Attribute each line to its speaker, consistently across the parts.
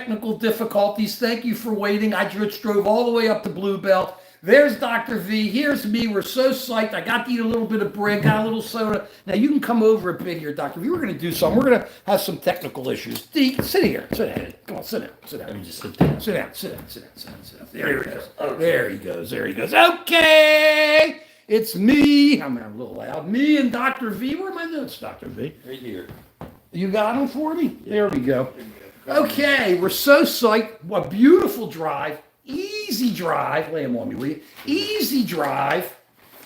Speaker 1: technical difficulties. Thank you for waiting. I just drove all the way up to Blue Belt. There's Dr. V. Here's me. We're so psyched. I got to eat a little bit of bread, got a little soda. Now, you can come over a bit here, Dr. V. We're going to do something. We're going to have some technical issues. Sit here. Sit down. Come on, sit down. Sit down. Let me just sit down. Sit down. Sit down. Sit down. Sit down. Sit down. There he goes. Okay. There he goes. There he goes. Okay. It's me. I'm a little loud. Me and Dr. V. Where are my notes, Dr. V?
Speaker 2: Right here.
Speaker 1: You got them for me? Yeah. There we go. Okay. We're so psyched. What a beautiful drive. Easy drive. Lay him on me, will you? Easy drive.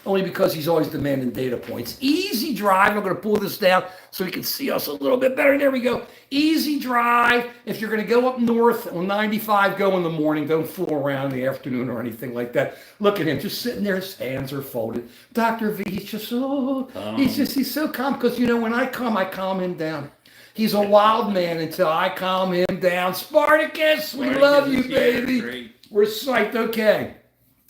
Speaker 1: Only because he's always demanding data points. Easy drive. I'm going to pull this down so he can see us a little bit better. There we go. Easy drive. If you're going to go up north on 95, go in the morning. Don't fool around in the afternoon or anything like that. Look at him just sitting there. His hands are folded. Dr. V, he's just so, he's so calm. Because, you know, when I calm him down. He's a wild man until I calm him down. Spartacus, we love you, baby. Great. We're psyched. Okay.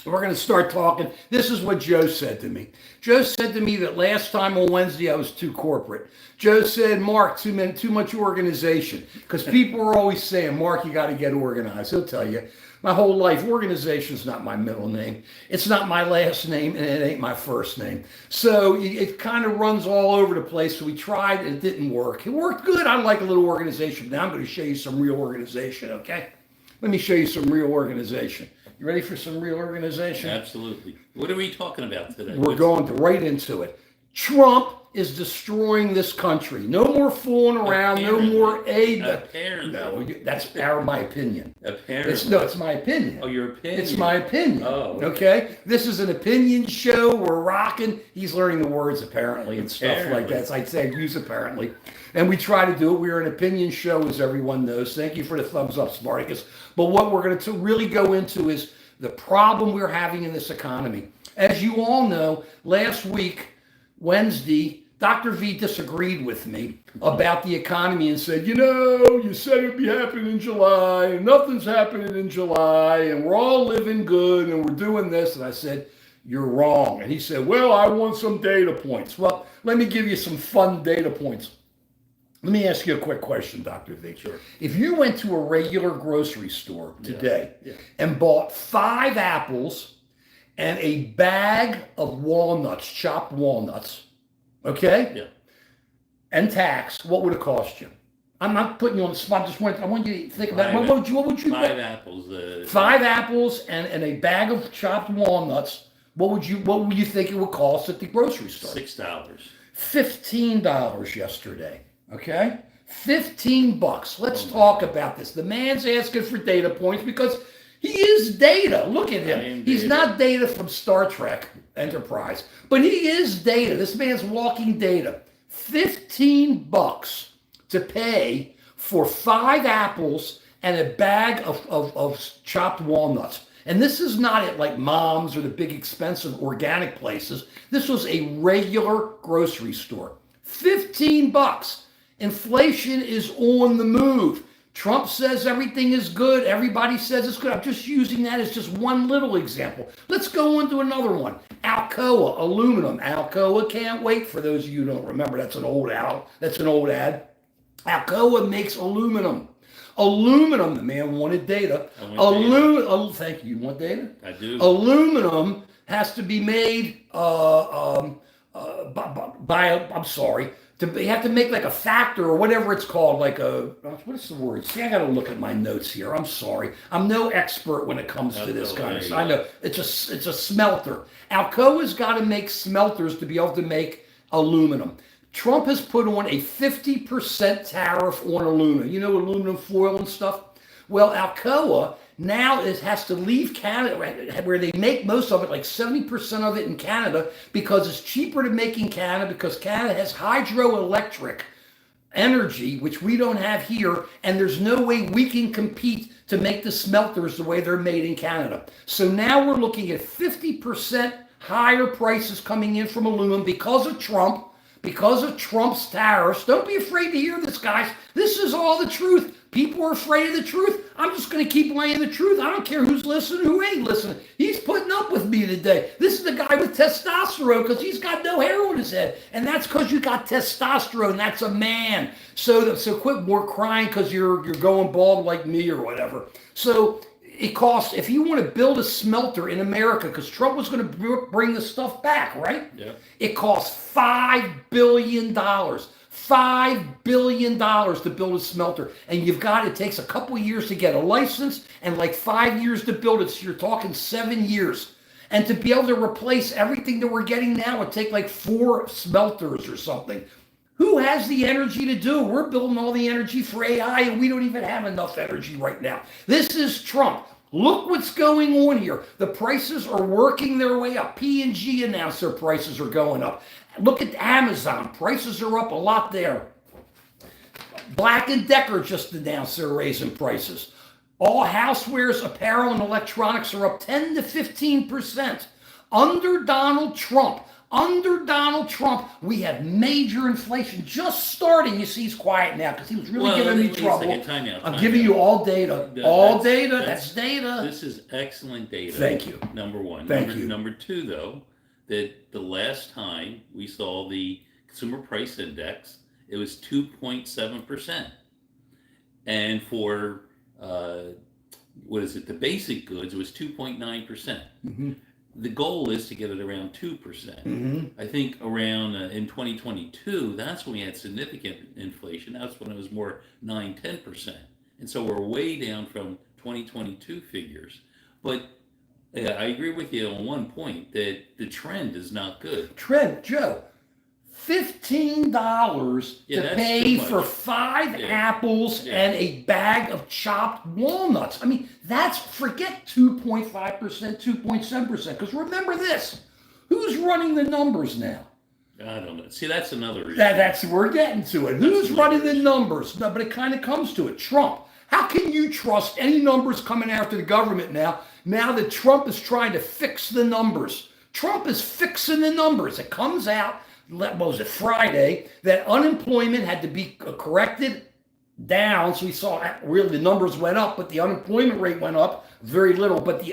Speaker 1: We're going to start talking. This is what Joe said to me. Joe said to me that last time on Wednesday I was too corporate. Joe said, Mark, too much organization. Because people are always saying, Mark, you got to get organized. He'll tell you. My whole life, organization's not my middle name. It's not my last name, and it ain't my first name. So it kind of runs all over the place. So we tried, and it didn't work. It worked good. I like a little organization. Now I'm going to show you some real organization, okay? Let me show you some real organization. You ready for some real organization?
Speaker 2: Absolutely. What are we talking about today?
Speaker 1: We're going right into it. Trump is destroying this country. No more fooling around.
Speaker 2: Apparently.
Speaker 1: No more aid.
Speaker 2: Apparently.
Speaker 1: No, that's my opinion.
Speaker 2: Apparently.
Speaker 1: It's my opinion.
Speaker 2: Oh, your opinion.
Speaker 1: It's my opinion.
Speaker 2: Oh.
Speaker 1: Okay. This is an opinion show. We're rocking. He's learning the words apparently and stuff like that. So I'd say use apparently. And we try to do it. We're an opinion show, as everyone knows. Thank you for the thumbs up, Spartacus. But what we're going to really go into is the problem we're having in this economy. As you all know, last week, Wednesday, Dr. V disagreed with me about the economy and said, you know, you said it'd be happening in July, and nothing's happening in July, and we're all living good, and we're doing this. And I said, you're wrong. And he said, well, I want some data points. Well, let me give you some fun data points. Let me ask you a quick question, Dr. V.
Speaker 2: Sure.
Speaker 1: If you went to a regular grocery store today and bought 5 apples and a bag of walnuts, chopped walnuts, okay?
Speaker 2: Yeah.
Speaker 1: And tax, what would it cost you? I'm not putting you on the spot. I want you to think about it. What would you
Speaker 2: 5 apples.
Speaker 1: 5 apples and a bag of chopped walnuts. What would you think it would cost at the grocery store?
Speaker 2: $6.
Speaker 1: $15 yesterday. Okay? $15. Let's talk about this. The man's asking for data points because he is data. Look at him. He's not data from Star Trek Enterprise, but he is data. This man's walking data. $15 to pay for 5 apples and a bag of chopped walnuts. And this is not at like Mom's or the big expensive organic places. This was a regular grocery store. $15. Inflation is on the move. Trump says everything is good. Everybody says it's good. I'm just using that as just one little example. Let's go on to another one. Alcoa, aluminum. Alcoa can't wait. For those of you who don't remember, that's an old ad. Alcoa makes aluminum. Aluminum, the man wanted data. Thank you. You want data?
Speaker 2: I do.
Speaker 1: Aluminum has to be made you have to make like a factor or whatever it's called, like what's the word? See, I got to look at my notes here. I'm sorry. I'm no expert when it comes to this kind of stuff. I know it's a smelter. Alcoa's got to make smelters to be able to make aluminum. Trump has put on a 50% tariff on aluminum. You know, aluminum foil and stuff? Well, Alcoa now has to leave Canada, where they make most of it, like 70% of it in Canada, because it's cheaper to make in Canada, because Canada has hydroelectric energy, which we don't have here, and there's no way we can compete to make the smelters the way they're made in Canada. So now we're looking at 50% higher prices coming in from aluminum because of Trump, because of Trump's tariffs. Don't be afraid to hear this, guys. This is all the truth. People are afraid of the truth. I'm just going to keep laying the truth. I don't care who's listening, who ain't listening. He's putting up with me today. This is the guy with testosterone because he's got no hair on his head. And that's because you got testosterone. That's a man. So quit more crying because you're going bald like me or whatever. So it costs, if you want to build a smelter in America, because Trump was going to bring the stuff back, right?
Speaker 2: Yeah.
Speaker 1: It costs $5 billion. $5 billion to build a smelter. And it takes a couple of years to get a license and like 5 years to build it. So you're talking 7 years. And to be able to replace everything that we're getting now would take like 4 smelters or something. Who has the energy to do it? We're building all the energy for AI and we don't even have enough energy right now. This is Trump. Look what's going on here. The prices are working their way up. P&G announced their prices are going up. Look at Amazon. Prices are up a lot there. Black & Decker just announced they're raising prices. All housewares, apparel, and electronics are up 10 to 15%. Under Donald Trump, we have major inflation just starting. You see, he's quiet now because he was really giving me trouble. I'm giving you all data. That's data.
Speaker 2: This is excellent data.
Speaker 1: Thank you.
Speaker 2: Number one.
Speaker 1: Thank you.
Speaker 2: Number two, though, that the last time we saw the consumer price index, it was 2.7%. And for, the basic goods, it was 2.9%. Mm-hmm. The goal is to get it around 2%. Mm-hmm. I think around in 2022, that's when we had significant inflation. That's when it was more 9-10%. And so we're way down from 2022 figures. But I agree with you on one point that the trend is not good.
Speaker 1: Trend, Joe. $15 to pay for 5 apples and a bag of chopped walnuts. I mean, forget 2.5%, 2.7%. Because remember this, who's running the numbers now?
Speaker 2: I don't know. See, that's another issue.
Speaker 1: We're getting to it. Who's running the numbers? No, but it kind of comes to it. Trump. How can you trust any numbers coming after the government now that Trump is trying to fix the numbers? Trump is fixing the numbers. It comes out, what was it, Friday, that unemployment had to be corrected down. So we saw really the numbers went up, but the unemployment rate went up very little. But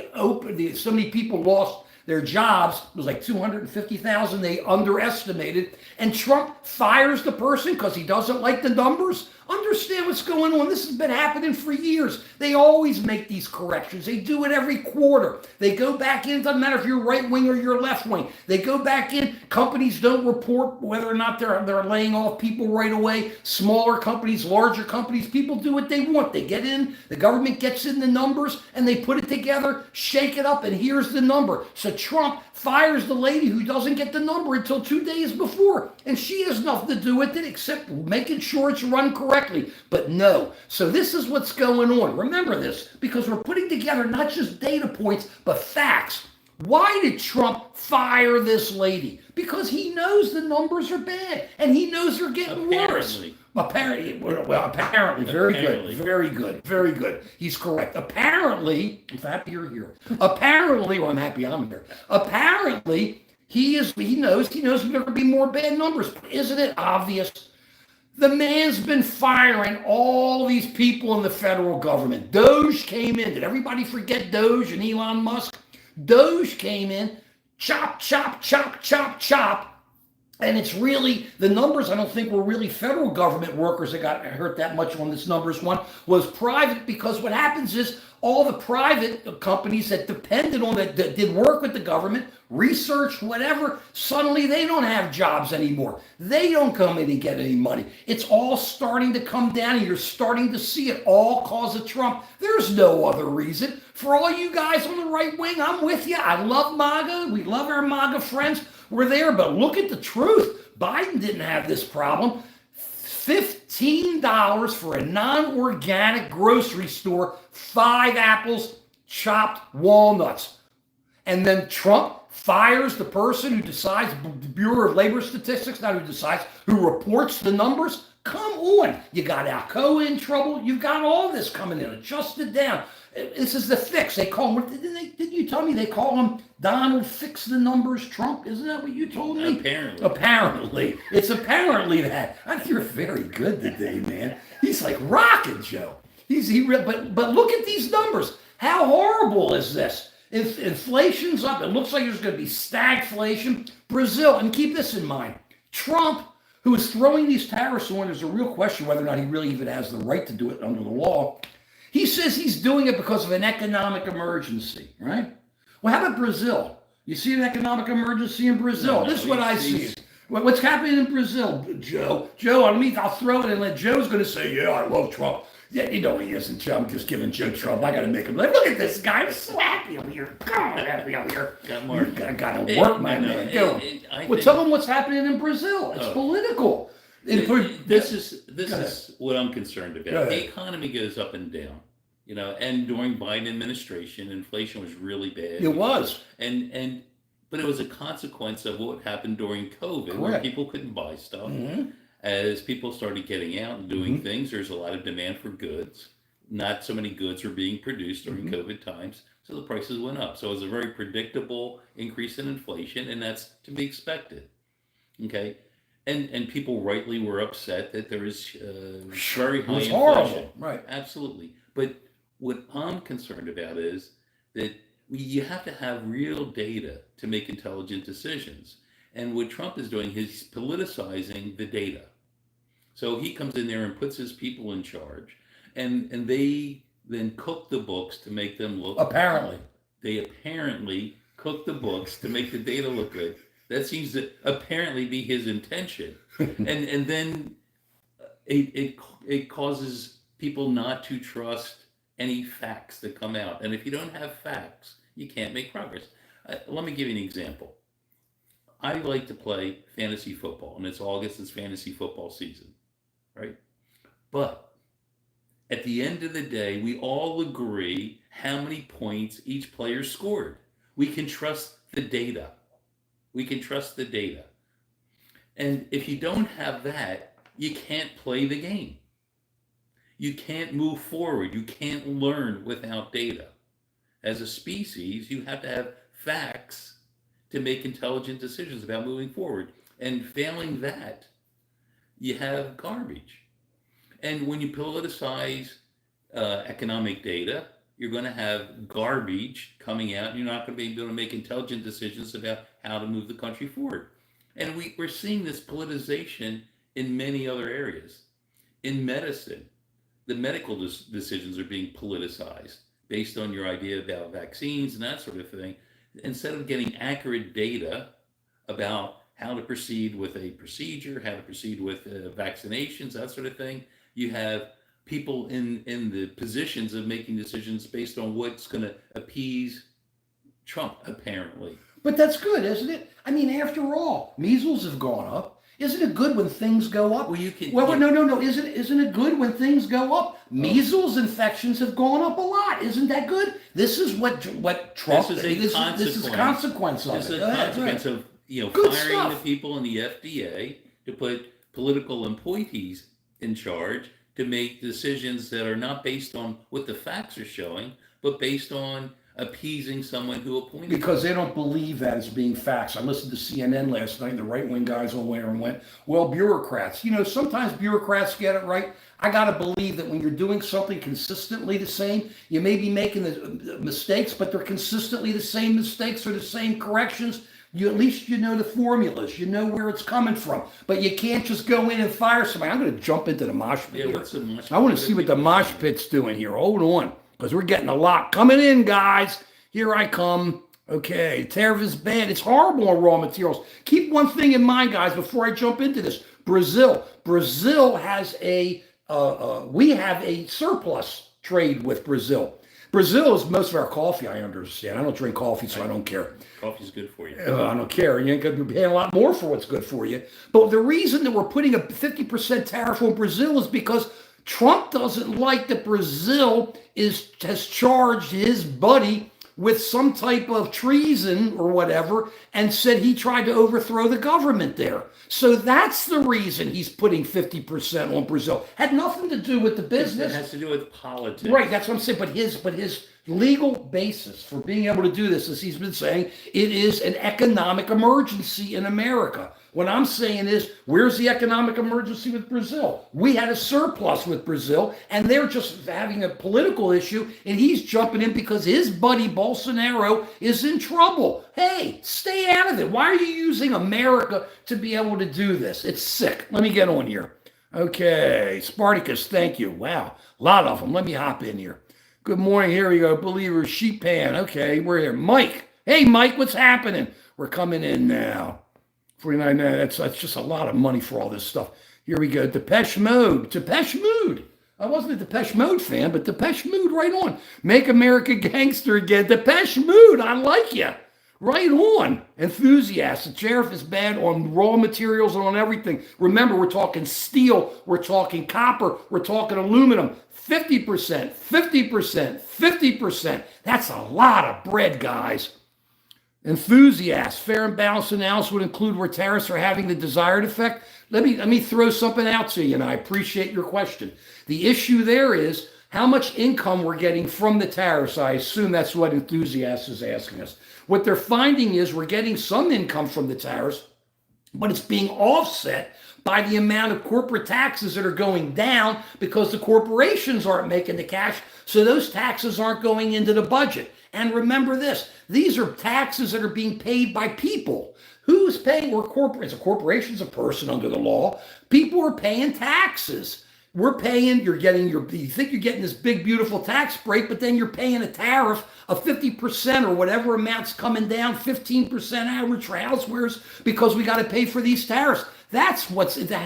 Speaker 1: so many people lost their jobs. It was like 250,000 they underestimated. And Trump fires the person because he doesn't like the numbers. Understand what's going on. This has been happening for years. They always make these corrections. They do it every quarter. They go back in. It doesn't matter if you're right wing or you're left wing. They go back in. Companies don't report whether or not they're laying off people right away. Smaller companies, larger companies, people do what they want. They get in. The government gets in the numbers and they put it together, shake it up, and here's the number. So Trump fires the lady who doesn't get the number until 2 days before. And she has nothing to do with it except making sure it's run correctly. But no. So this is what's going on. Remember this, because we're putting together not just data points, but facts. Why did Trump fire this lady? Because he knows the numbers are bad, and he knows they're getting worse. Apparently, very good. He's correct. Apparently, I'm happy you're here. I'm happy I'm here. Apparently, he knows there's going to be more bad numbers. Isn't it obvious? The man's been firing all these people in the federal government. Doge came in. Did everybody forget Doge and Elon Musk? Doge came in, chop, chop, chop, chop, chop. And it's really, the numbers, I don't think were really federal government workers that got hurt that much on this numbers one, was private, because what happens is all the private companies that depended on that did work with the government, research, whatever, suddenly they don't have jobs anymore. They don't come in and get any money. It's all starting to come down, and you're starting to see it all cause of Trump. There's no other reason. For all you guys on the right wing, I'm with you. I love MAGA. We love our MAGA friends. We're there, but look at the truth. Biden didn't have this problem. $15 for a non-organic grocery store, 5 apples, chopped walnuts. And then Trump fires the person who decides, the Bureau of Labor Statistics, not who decides, who reports the numbers. Come on. You got Alcoa in trouble. You've got all this coming in, adjusted down. This is the fix. They call him, didn't you tell me they call him Donald Fix the Numbers Trump? Isn't that what you told me? Apparently. It's apparently that. You're very good today, man. He's like rocking, Joe. But look at these numbers. How horrible is this? Inflation's up. It looks like there's going to be stagflation. Brazil, and keep this in mind, Trump, who is throwing these tariffs on, there's a real question whether or not he really even has the right to do it under the law. He says he's doing it because of an economic emergency, right? Well, how about Brazil? You see an economic emergency in Brazil? This is what I see. What's happening in Brazil, Joe? I'll throw it and let Joe's going to say, yeah, I love Trump. Yeah, he isn't, Joe. I'm just giving Joe Trump. I got to make him look at this guy. I'm so happy over here. Come on, happy over here. I got to work, my man. Go. Tell them what's happening in Brazil. It's political.
Speaker 2: This is what I'm concerned about. The economy goes up and down, and during Biden administration, inflation was really bad.
Speaker 1: It was.
Speaker 2: But it was a consequence of what happened during COVID, where people couldn't buy stuff. Mm-hmm. As people started getting out and doing things, there's a lot of demand for goods. Not so many goods were being produced during COVID times, so the prices went up. So it was a very predictable increase in inflation, and that's to be expected. Okay, and people rightly were upset that there is very high inflation.
Speaker 1: Horrible, right?
Speaker 2: Absolutely. But what I'm concerned about is that you have to have real data to make intelligent decisions. And what Trump is doing, he's politicizing the data. So he comes in there and puts his people in charge, and they then cook the books to make them look. They apparently cook the books to make the data look good. That seems to apparently be his intention, and then it causes people not to trust any facts that come out. And if you don't have facts, you can't make progress. Let me give you an example. I like to play fantasy football, and it's August, it's fantasy football season, right? But at the end of the day, we all agree how many points each player scored. We can trust the data. And if you don't have that, you can't play the game. You can't move forward. You can't learn without data. As a species, you have to have facts to make intelligent decisions about moving forward. And failing that, you have garbage. And when you politicize economic data, you're going to have garbage coming out. You're not going to be able to make intelligent decisions about how to move the country forward. And we're seeing this politicization in many other areas. In medicine, the medical decisions are being politicized based on your idea about vaccines and that sort of thing. Instead of getting accurate data about how to proceed with a procedure, how to proceed with vaccinations, that sort of thing, you have people in the positions of making decisions based on what's going to appease Trump, apparently.
Speaker 1: But that's good, isn't it? I mean, after all, measles have gone up. Isn't it good when things go up?
Speaker 2: Well, you can.
Speaker 1: Well, no. Isn't it good when things go up? Measles infections have gone up a lot. Isn't that good? This is what Trump.
Speaker 2: This is
Speaker 1: a consequence of it.
Speaker 2: This is a consequence of firing the people in the FDA to put political appointees in charge to make decisions that are not based on what the facts are showing, but based on appeasing someone who appointed
Speaker 1: because they don't believe that as being facts. I listened to CNN last night, and the right-wing guys on there and went, well, bureaucrats. Sometimes bureaucrats get it right. I got to believe that when you're doing something consistently the same, you may be making the mistakes, but they're consistently the same mistakes or the same corrections. At least you know the formulas. You know where it's coming from. But you can't just go in and fire somebody. I'm going to jump into the mosh pit here.
Speaker 2: What's the mosh pit?
Speaker 1: I want to see what the mosh pit's doing here. Hold on. Because we're getting a lot coming in, guys. Here I come. Okay, tariff is bad. It's horrible on raw materials. Keep one thing in mind, guys, before I jump into this. Brazil has we have a surplus trade with Brazil. Brazil is most of our coffee, I understand. I don't drink coffee, so I don't care.
Speaker 2: Coffee's good for you.
Speaker 1: I don't care. You ain't going to be paying a lot more for what's good for you. But the reason that we're putting a 50% tariff on Brazil is because Trump doesn't like that Brazil has charged his buddy with some type of treason or whatever and said he tried to overthrow the government there. So that's the reason he's putting 50% on Brazil. Had nothing to do with the business.
Speaker 2: It has to do with politics.
Speaker 1: Right, that's what I'm saying. But his legal basis for being able to do this, as he's been saying, it is an economic emergency in America. What I'm saying is, where's the economic emergency with Brazil? We had a surplus with Brazil, and they're just having a political issue, and he's jumping in because his buddy Bolsonaro is in trouble. Hey, stay out of it. Why are you using America to be able to do this? It's sick. Let me get on here. Okay, Spartacus, thank you. Wow, a lot of them. Let me hop in here. Good morning. Here we go. Believer, Sheep Pan. Okay, we're here. Mike. Hey, Mike, what's happening? We're coming in now. 49, that's just a lot of money for all this stuff. Here we go. Depeche Mode. Depeche Mode. I wasn't a Depeche Mode fan, but Depeche Mode, right on. Make America Gangster again. Depeche Mode, I like you. Right on. Enthusiast. The tariff is bad on raw materials and on everything. Remember, we're talking steel, we're talking copper, we're talking aluminum. 50%, 50%, 50%. That's a lot of bread, guys. Enthusiast. Fair and balanced analysis would include where tariffs are having the desired effect. Let me throw something out to you, and I appreciate your question. The issue there is how much income we're getting from the tariffs. I assume that's what Enthusiast is asking us. What they're finding is we're getting some income from the tariffs, but it's being offset by the amount of corporate taxes that are going down because the corporations aren't making the cash, so those taxes aren't going into the budget. And remember this, these are taxes that are being paid by people. Who's paying? We're corporations. A corporation's a person under the law. People are paying taxes. We're paying, you think you're getting this big, beautiful tax break, but then you're paying a tariff of 50% or whatever amount's coming down, 15% average for housewares because we got to pay for these tariffs. That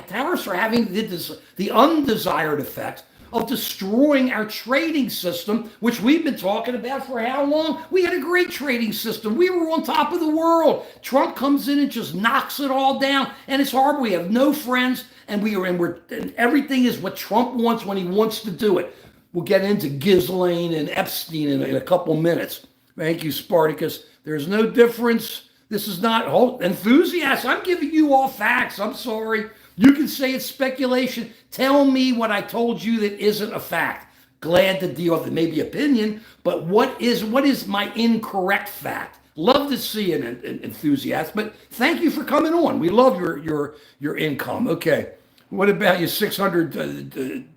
Speaker 1: tariffs are having the undesired effect of destroying our trading system, which we've been talking about for how long? We had a great trading system. We were on top of the world. Trump comes in and just knocks it all down, and it's horrible. We have no friends, and everything is what Trump wants when he wants to do it. We'll get into Ghislaine and Epstein in a couple minutes. Thank you, Spartacus. There's no difference. This is not enthusiast. I'm giving you all facts. I'm sorry. You can say it's speculation. Tell me what I told you that isn't a fact. Glad to deal with it. Maybe opinion, but what is my incorrect fact? Love to see an enthusiast, but thank you for coming on. We love your income. Okay. What about your 600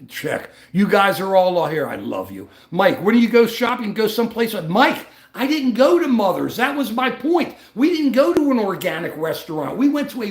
Speaker 1: check? You guys are all here. I love you. Mike, where do you go shopping? Go someplace. Mike, I didn't go to Mother's. That was my point. We didn't go to an organic restaurant. We went to a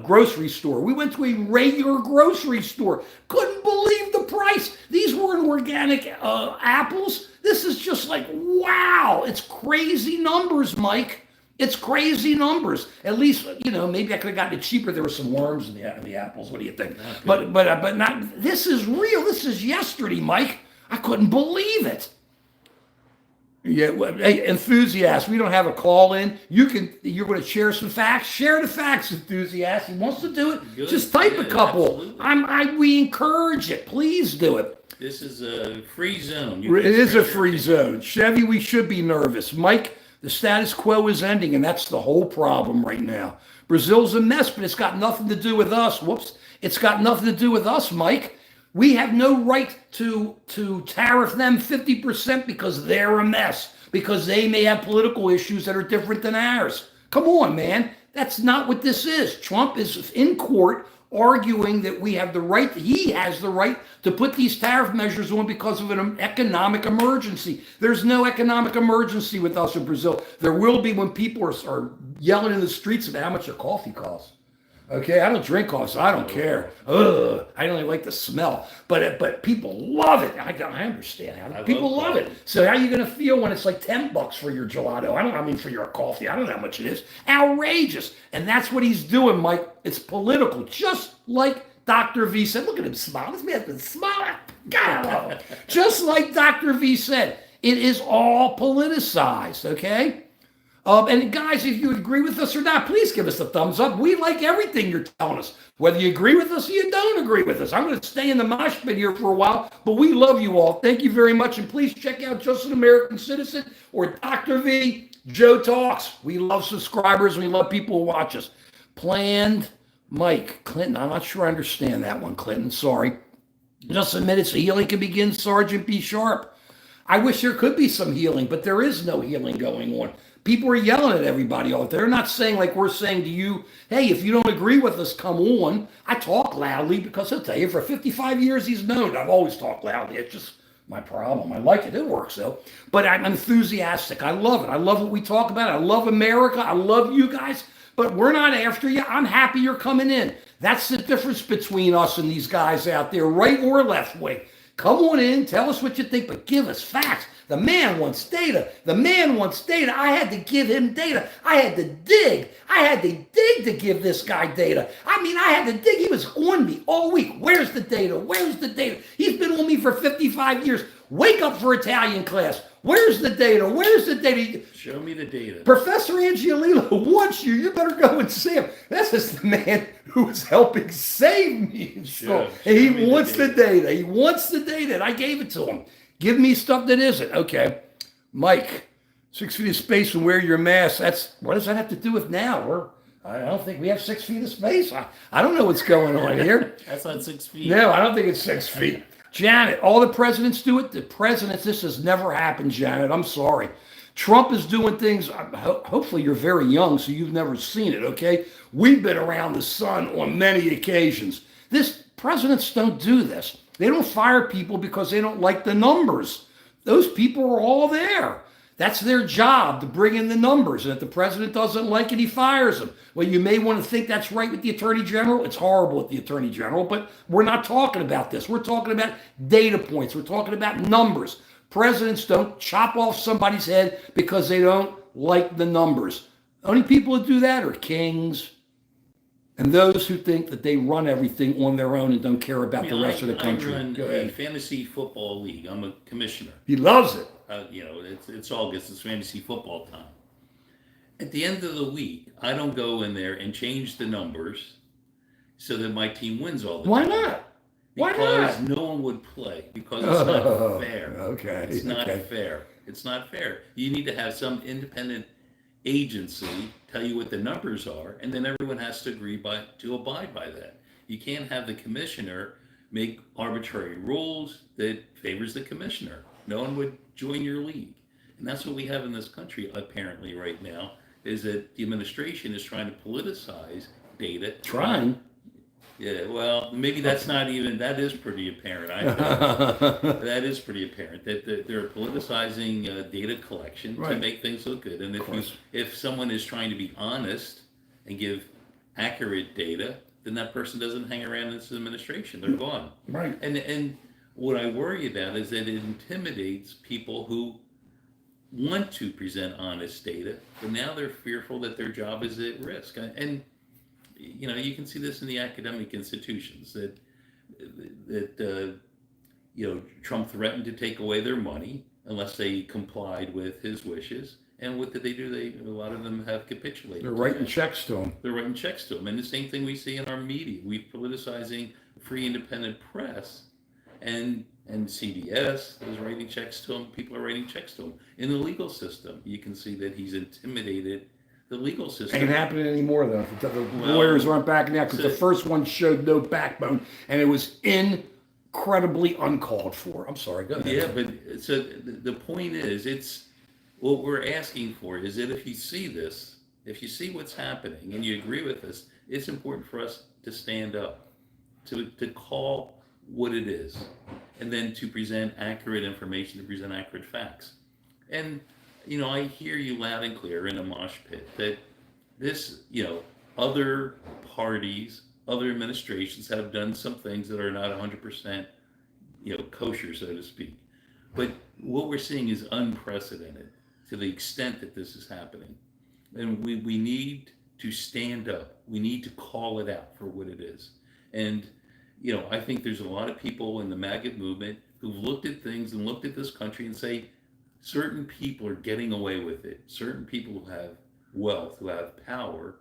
Speaker 1: grocery store. We went to a regular grocery store. Couldn't believe the price. These weren't organic apples. This is just like, wow. It's crazy numbers, Mike. It's crazy numbers. At least, maybe I could have gotten it cheaper. There were some worms in the apples. What do you think? But not. This is real. This is yesterday, Mike. I couldn't believe it. Yeah, hey, enthusiast. We don't have a call in. You're going to share some facts. Share the facts, enthusiast. He wants to do it. Good. Just type a couple. We encourage it. Please do it.
Speaker 2: This is a free zone.
Speaker 1: It is a free zone. Chevy, we should be nervous. Mike, the status quo is ending, and that's the whole problem right now. Brazil's a mess, but it's got nothing to do with us. Whoops. It's got nothing to do with us, Mike. We have no right to tariff them 50% because they're a mess, because they may have political issues that are different than ours. Come on, man. That's not what this is. Trump is in court arguing that he has the right to put these tariff measures on because of an economic emergency. There's no economic emergency with us in Brazil. There will be when people are yelling in the streets about how much your coffee costs. Okay, I don't drink coffee, so I don't care. Ugh, I don't even like the smell. But people love it. I understand how people love it. So how are you going to feel when it's like $10 for your gelato? For your coffee. I don't know how much it is. Outrageous. And that's what he's doing, Mike. It's political. Just like Dr. V said. Look at him smile. This man's been smiling. God, just like Dr. V said, it is all politicized, okay? And guys, if you agree with us or not, please give us a thumbs up. We like everything you're telling us, whether you agree with us or you don't agree with us. I'm going to stay in the mosh pit here for a while, but we love you all. Thank you very much. And please check out Just an American Citizen or Dr. V, Joe Talks. We love subscribers. We love people who watch us. Planned Mike Clinton. I'm not sure I understand that one, Clinton. Sorry. Just a minute so healing can begin, Sergeant B. Sharp. I wish there could be some healing, but there is no healing going on. People are yelling at everybody out there. They're not saying like we're saying to you, hey, if you don't agree with us, come on. I talk loudly because I'll tell you, for 55 years he's known I've always talked loudly. It's just my problem. I like it. It works though. But I'm enthusiastic. I love it. I love what we talk about. I love America. I love you guys. But we're not after you. I'm happy you're coming in. That's the difference between us and these guys out there, right or left wing. Come on in, tell us what you think, but give us facts. The man wants data. The man wants data. I had to give him data. I had to dig. I had to dig to give this guy data. I mean, I had to dig. He was on me all week. Where's the data? Where's the data? He's been on me for 55 years. Wake up for Italian class. Where's the data? Where's the data?
Speaker 2: Show me the data.
Speaker 1: Professor Angiolillo wants you. You better go and see him. This is the man who is helping save me. And he wants the data. He wants the data, and I gave it to him. Give me stuff that isn't. Okay. Mike, 6 feet of space and wear your mask. What does that have to do with now? I don't think we have 6 feet of space. I don't know what's going on here.
Speaker 2: That's not 6 feet.
Speaker 1: No, I don't think it's 6 feet. Janet, all the presidents do it. The presidents, this has never happened, Janet. I'm sorry. Trump is doing things. Hopefully you're very young, so you've never seen it, okay? We've been around the sun on many occasions. Presidents don't do this. They don't fire people because they don't like the numbers. Those people are all there. That's their job, to bring in the numbers. And if the president doesn't like it, he fires them. Well, you may want to think that's right with the attorney general. It's horrible with the attorney general, but we're not talking about this. We're talking about data points. We're talking about numbers. Presidents don't chop off somebody's head because they don't like the numbers. The only people who do that are kings and those who think that they run everything on their own and don't care about the rest of the country.
Speaker 2: I run a fantasy football league. I'm a commissioner.
Speaker 1: He loves it.
Speaker 2: It's August. It's fantasy football time. At the end of the week, I don't go in there and change the numbers so that my team wins all the
Speaker 1: Why
Speaker 2: time.
Speaker 1: not? Why
Speaker 2: Because
Speaker 1: not?
Speaker 2: no one would play. Because it's not fair.
Speaker 1: Okay.
Speaker 2: It's not fair. It's not fair. You need to have some independent agency tell you what the numbers are, and then everyone has to agree to abide by that. You can't have the commissioner make arbitrary rules that favors the commissioner. No one would join your league. And that's what we have in this country apparently right now, is that the administration is trying to politicize data.
Speaker 1: Trying.
Speaker 2: Yeah, well, maybe that is pretty apparent. I think that is pretty apparent that they're politicizing data collection to make things look good. And if someone is trying to be honest and give accurate data, then that person doesn't hang around in this administration. They're gone.
Speaker 1: Right.
Speaker 2: And what I worry about is that it intimidates people who want to present honest data, but now they're fearful that their job is at risk. And you can see this in the academic institutions that Trump threatened to take away their money unless they complied with his wishes. And what did they do? A lot of them have capitulated.
Speaker 1: They're writing checks to him.
Speaker 2: They're writing checks to him. And the same thing we see in our media. We're politicizing free independent press. And CBS is writing checks to him. People are writing checks to him. In the legal system, you can see that he's intimidated the legal system.
Speaker 1: Ain't happening anymore, though. The lawyers aren't backing out because the first one showed no backbone, and it was incredibly uncalled for. I'm sorry, go ahead.
Speaker 2: Yeah, but so the point is, it's what we're asking for is that if you see this, if you see what's happening and you agree with us, it's important for us to stand up, to call what it is, and then to present accurate information, to present accurate facts. And I hear you loud and clear in a mosh pit that this, other parties, other administrations have done some things that are not 100%, kosher, so to speak. But what we're seeing is unprecedented to the extent that this is happening. And we need to stand up. We need to call it out for what it is. And, I think there's a lot of people in the MAGA movement who've looked at things and looked at this country and say, certain people are getting away with it. Certain people who have wealth, who have power,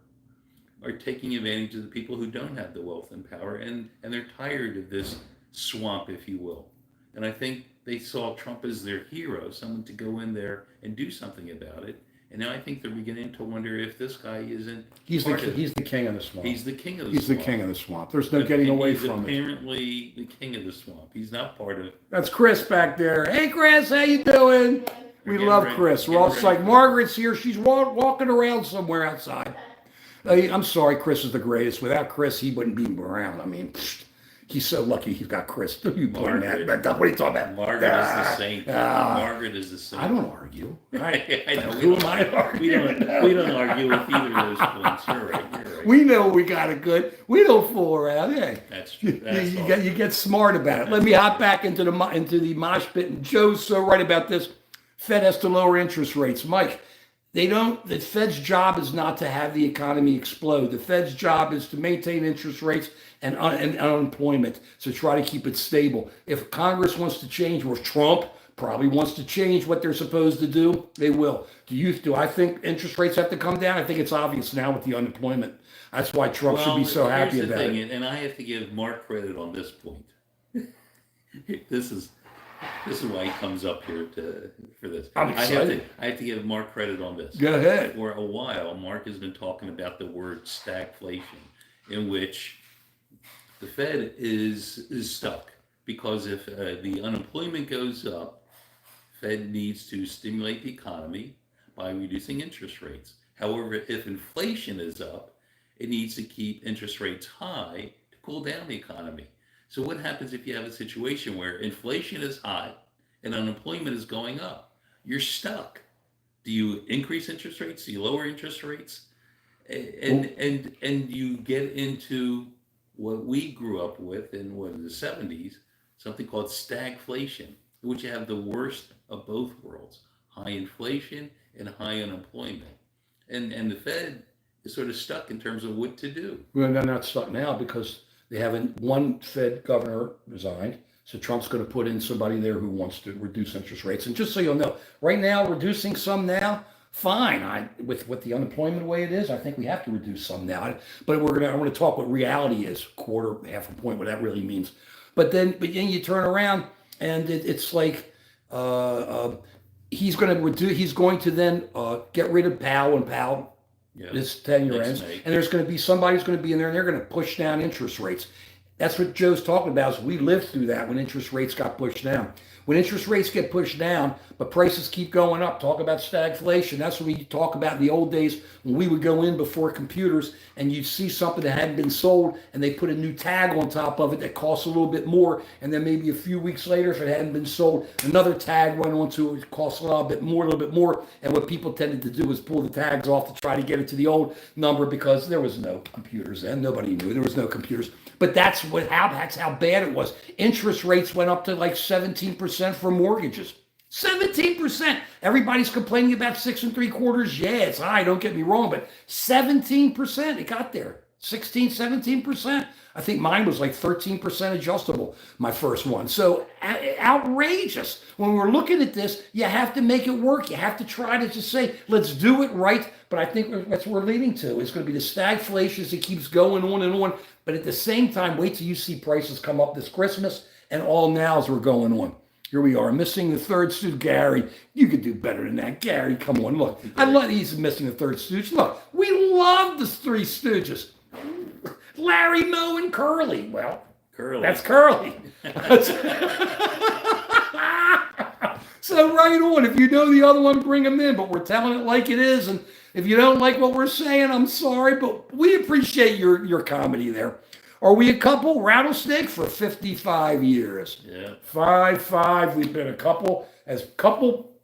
Speaker 2: are taking advantage of the people who don't have the wealth and power, and they're tired of this swamp, if you will. And I think they saw Trump as their hero, someone to go in there and do something about it. And now I think they're beginning to wonder if this guy isn't
Speaker 1: He's
Speaker 2: part of it.
Speaker 1: the king of the swamp.
Speaker 2: He's the king of the
Speaker 1: He's the
Speaker 2: swamp.
Speaker 1: king of the swamp. There's no getting away
Speaker 2: He's
Speaker 1: from it.
Speaker 2: apparently the king of the swamp. He's not part of.
Speaker 1: That's Chris back there. Hey, Chris, how you doing? We
Speaker 2: Getting
Speaker 1: love
Speaker 2: ready-
Speaker 1: Chris. We're
Speaker 2: getting
Speaker 1: all
Speaker 2: ready
Speaker 1: like,
Speaker 2: for-
Speaker 1: Margaret's here. She's walking around somewhere outside. I'm sorry, Chris is the greatest. Without Chris, he wouldn't be around. I mean, he's so lucky he's got Chris. You blame that. What are you talking about?
Speaker 2: Margaret is the saint. Margaret is the saint.
Speaker 1: I don't argue.
Speaker 2: I know.
Speaker 1: Who am I arguing?
Speaker 2: We don't argue with either of those points. You're right. You're right.
Speaker 1: We know we got it good. We don't fool around. Hey,
Speaker 2: That's true. That's
Speaker 1: you get smart about it. Let me hop back into the mosh pit. And Joe's so right about this. Fed has to lower interest rates. Mike, the Fed's job is not to have the economy explode. The Fed's job is to maintain interest rates and unemployment. So try to keep it stable. If Congress wants to change, or if Trump probably wants to change what they're supposed to do, they will. Do I think interest rates have to come down? I think it's obvious now with the unemployment. That's why Trump should be so happy
Speaker 2: here's the
Speaker 1: about
Speaker 2: thing,
Speaker 1: it.
Speaker 2: and I have to give Mark credit on this point. This is why he comes up here for this.
Speaker 1: I'm excited.
Speaker 2: I have to give Mark credit on this.
Speaker 1: Go ahead.
Speaker 2: For a while, Mark has been talking about the word stagflation, in which the Fed is stuck because if the unemployment goes up, Fed needs to stimulate the economy by reducing interest rates. However, if inflation is up, it needs to keep interest rates high to cool down the economy. So what happens if you have a situation where inflation is high and unemployment is going up? You're stuck. Do you increase interest rates? Do you lower interest rates? And you get into what we grew up with in the 70s, something called stagflation, in which you have the worst of both worlds, high inflation and high unemployment. And the Fed is sort of stuck in terms of what to do.
Speaker 1: Well, they're not stuck now because they haven't. One Fed governor resigned, so Trump's going to put in somebody there who wants to reduce interest rates. And just so you'll know, right now reducing some now, fine. With the unemployment the way it is, I think we have to reduce some now. But I want to talk what reality is, quarter, half a point, what that really means. But then you turn around and it's like he's going to then get rid of Powell, and Powell. Yeah, this tenure ends, and there's going to be somebody who's going to be in there, and they're going to push down interest rates. That's what Joe's talking about. Is we lived through that when interest rates got pushed down. When interest rates get pushed down, but prices keep going up, talk about stagflation. That's what we talk about in the old days when we would go in before computers and you'd see something that hadn't been sold and they put a new tag on top of it that costs a little bit more. And then maybe a few weeks later, if it hadn't been sold, another tag went onto it, costs a little bit more. And what people tended to do was pull the tags off to try to get it to the old number because there was no computers then. Nobody knew. There was no computers. But that's how bad it was. Interest rates went up to like 17% for mortgages. 17%. Everybody's complaining about 6 3/4. Yeah, it's high, don't get me wrong, but 17%, it got there. 16, 17%. I think mine was like 13% adjustable, my first one. So outrageous. When we're looking at this, you have to make it work. You have to try to just say, let's do it right. But I think that's what we're leading to. It's going to be the stagflation as it keeps going on and on. But at the same time, wait till you see prices come up this Christmas and all nows are going on. Here we are, missing the third stooge. Gary, you could do better than that. Gary, come on, look. He's missing the third stooge. Look, we love the Three Stooges. Larry, Moe, and Curly. Well,
Speaker 2: Curly.
Speaker 1: That's Curly. So right on. If you know the other one, bring them in. But we're telling it like it is. And if you don't like what we're saying, I'm sorry. But we appreciate your comedy there. Are we a couple? Rattlesnake for 55 years.
Speaker 2: Yeah.
Speaker 1: 5-5. We've been a couple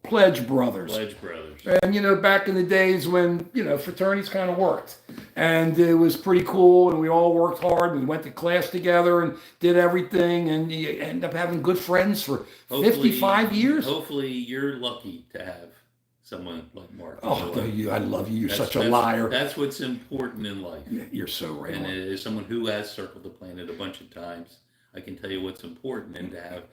Speaker 1: pledge brothers.
Speaker 2: Pledge brothers.
Speaker 1: And, back in the days when, fraternities kind of worked. And it was pretty cool. And we all worked hard. We went to class together and did everything. And you end up having good friends for 55 years.
Speaker 2: Hopefully you're lucky to have someone like Mark.
Speaker 1: Oh, I love you. You're such a liar.
Speaker 2: That's what's important in life.
Speaker 1: Yeah, you're so right.
Speaker 2: And as someone who has circled the planet a bunch of times, I can tell you what's important. And to have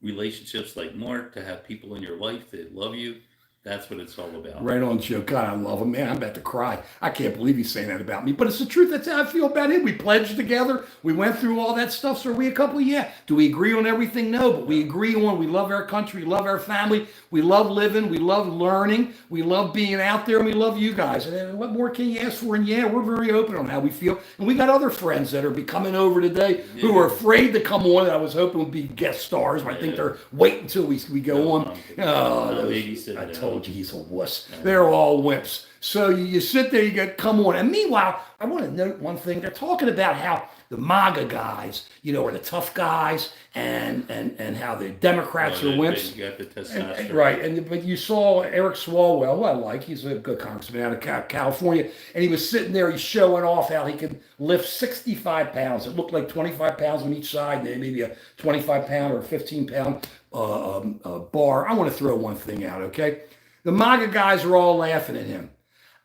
Speaker 2: relationships like Mark, to have people in your life that love you, That's what it's all about.
Speaker 1: Right on, Joe. God, I love him, man. I'm about to cry. I can't believe he's saying that about me, but it's the truth. That's how I feel about him. We pledged together. We went through all that stuff. So are we a couple? Yeah. Do we agree on everything? No, but we agree on we love our country, we love our family, we love living, we love learning, we love being out there, and we love you guys. And what more can you ask for? And yeah, we're very open on how we feel. And we got other friends that are coming over today who are afraid to come on. I was hoping would be guest stars, but I think they're waiting until we go on. I told you he's a wuss. They're all wimps. So you sit there, you go, come on. And meanwhile, I want to note one thing. They're talking about how the MAGA guys, are the tough guys, and how the Democrats are wimps.
Speaker 2: You got the testosterone.
Speaker 1: Right. But you saw Eric Swalwell, who I like. He's a good congressman out of California. And he was sitting there, he's showing off how he can lift 65 pounds. It looked like 25 pounds on each side, and maybe a 25 pound or a 15 pound bar. I want to throw one thing out, okay? The MAGA guys are all laughing at him.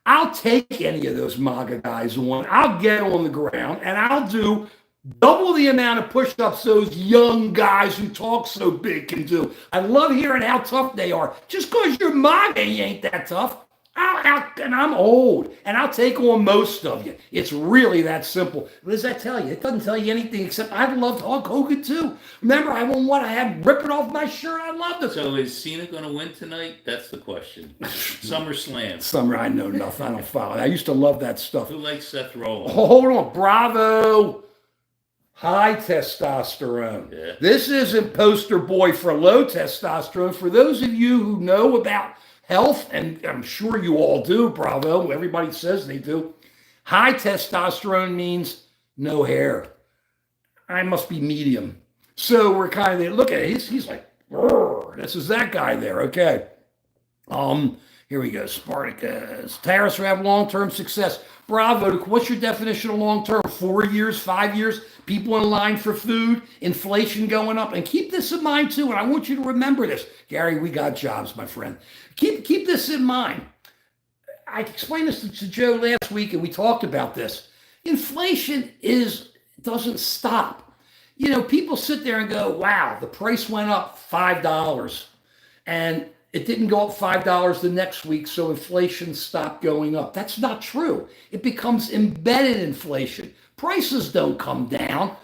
Speaker 1: I'll take any of those MAGA guys on. I'll get on the ground and I'll do double the amount of push-ups those young guys who talk so big can do. I love hearing how tough they are. Just because you're MAGA, you ain't that tough. And I'm old, and I'll take on most of you. It's really that simple. What does that tell you? It doesn't tell you anything except I loved Hulk Hogan too. Remember, I won what? I had ripping off my shirt. I loved it.
Speaker 2: So is Cena going to win tonight? That's the question. SummerSlam.
Speaker 1: I know nothing. I don't follow. I used to love that stuff.
Speaker 2: Who likes Seth Rollins?
Speaker 1: Hold on. Bravo. High testosterone.
Speaker 2: Yeah.
Speaker 1: This isn't poster boy for low testosterone. For those of you who know about health, and I'm sure you all do, bravo, everybody says they do. High testosterone means no hair. I must be medium. So we're kind of there. Look at it. He's like, this is that guy there. Okay. Here we go. Spartacus. Tariffs will have long-term success. Bravo. What's your definition of long-term? 4 years, 5 years? People in line for food, inflation going up. And keep this in mind too, and I want you to remember this. Gary, we got jobs, my friend. Keep this in mind. I explained this to Joe last week, and we talked about this. Inflation doesn't stop. People sit there and go, wow, the price went up $5. And it didn't go up $5 the next week, so inflation stopped going up. That's not true. It becomes embedded inflation. Prices don't come down.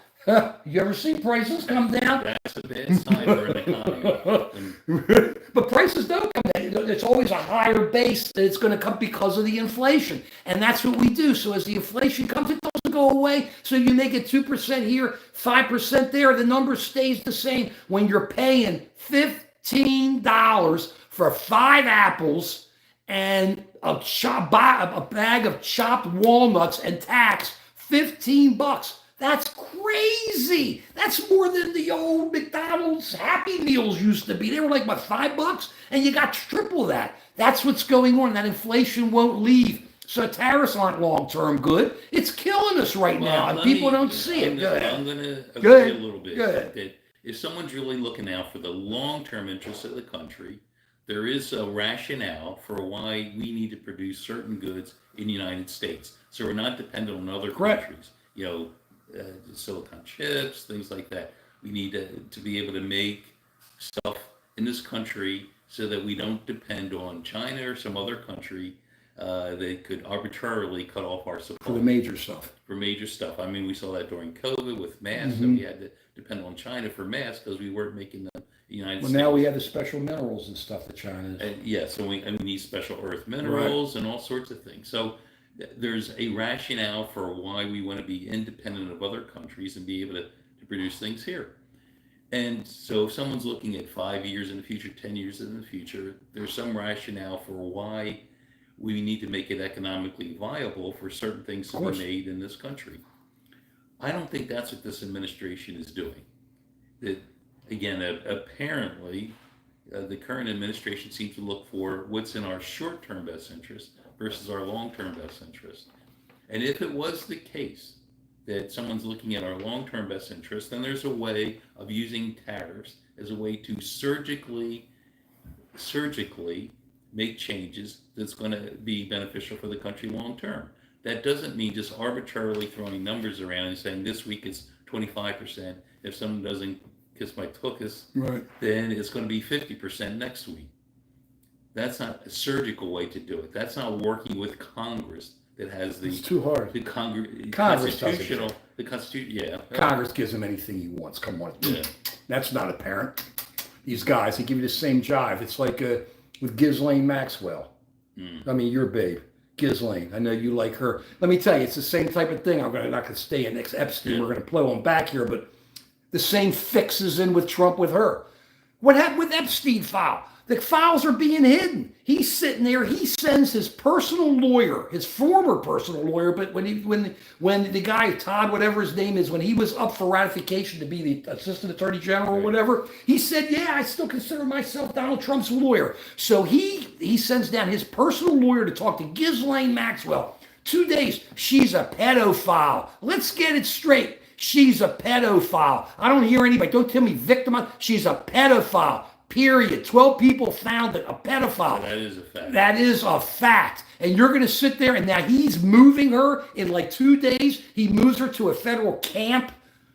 Speaker 1: You ever see prices come down?
Speaker 2: That's a bad sign for an economy.
Speaker 1: But prices don't come down. It's always a higher base that it's going to come because of the inflation. And that's what we do. So as the inflation comes, it doesn't go away. So you make it 2% here, 5% there. The number stays the same. When you're paying $15 for 5 apples and a bag of chopped walnuts and tax, $15. That's crazy. That's more than the old McDonald's Happy Meals used to be. They were like, what, $5? And you got triple that. That's what's going on. That inflation won't leave. So tariffs aren't long-term good. It's killing us right now, and people don't see it.
Speaker 2: I'm going to agree a little bit. That if someone's really looking out for the long-term interests of the country, there is a rationale for why we need to produce certain goods in the United States. So we're not dependent on other countries. Silicon chips, things like that. We need to be able to make stuff in this country so that we don't depend on China or some other country that could arbitrarily cut off our supply.
Speaker 1: For the major stuff.
Speaker 2: For major stuff. I mean, we saw that during COVID with masks, and we had to depend on China for masks because we weren't making them in the United States.
Speaker 1: Well, now we have the special minerals and stuff that China is.
Speaker 2: So we need special earth minerals and all sorts of things. So there's a rationale for why we want to be independent of other countries and be able to produce things here. And so if someone's looking at 5 years in the future, 10 years in the future, there's some rationale for why we need to make it economically viable for certain things to be made in this country. I don't think that's what this administration is doing. That, again, apparently, the current administration seems to look for what's in our short-term best interest versus our long-term best interest. And if it was the case that someone's looking at our long-term best interest, then there's a way of using tariffs as a way to surgically make changes that's going to be beneficial for the country long-term. That doesn't mean just arbitrarily throwing numbers around and saying this week it's 25%. If someone doesn't kiss my tuchus, then it's going to be 50% next week. That's not a surgical way to do it. That's not working with Congress that has
Speaker 1: It's too hard.
Speaker 2: the
Speaker 1: Congress doesn't
Speaker 2: constitutional, the constitution. Yeah,
Speaker 1: Congress gives him anything he wants. Come on.
Speaker 2: Yeah.
Speaker 1: That's not apparent. These guys, they give you the same jive. It's like with Ghislaine Maxwell. I mean, your babe, Ghislaine. I know you like her. Let me tell you, it's the same type of thing. I'm not going to stay in next Epstein.
Speaker 2: Yeah.
Speaker 1: We're going to blow him back here, but the same fix is in with Trump with her. What happened with Epstein file? The files are being hidden. He's sitting there. He sends his personal lawyer, his former personal lawyer, but when the guy, Todd, whatever his name is, when he was up for ratification to be the assistant attorney general or whatever, he said, yeah, I still consider myself Donald Trump's lawyer. So he sends down his personal lawyer to talk to Ghislaine Maxwell. 2 days. She's a pedophile. Let's get it straight. She's a pedophile. I don't hear anybody. Don't tell me victim. She's a pedophile. Period. 12 people found it, a pedophile.
Speaker 2: That is a fact.
Speaker 1: That is a fact. And you're going to sit there and now he's moving her in like 2 days. He moves her to a federal camp.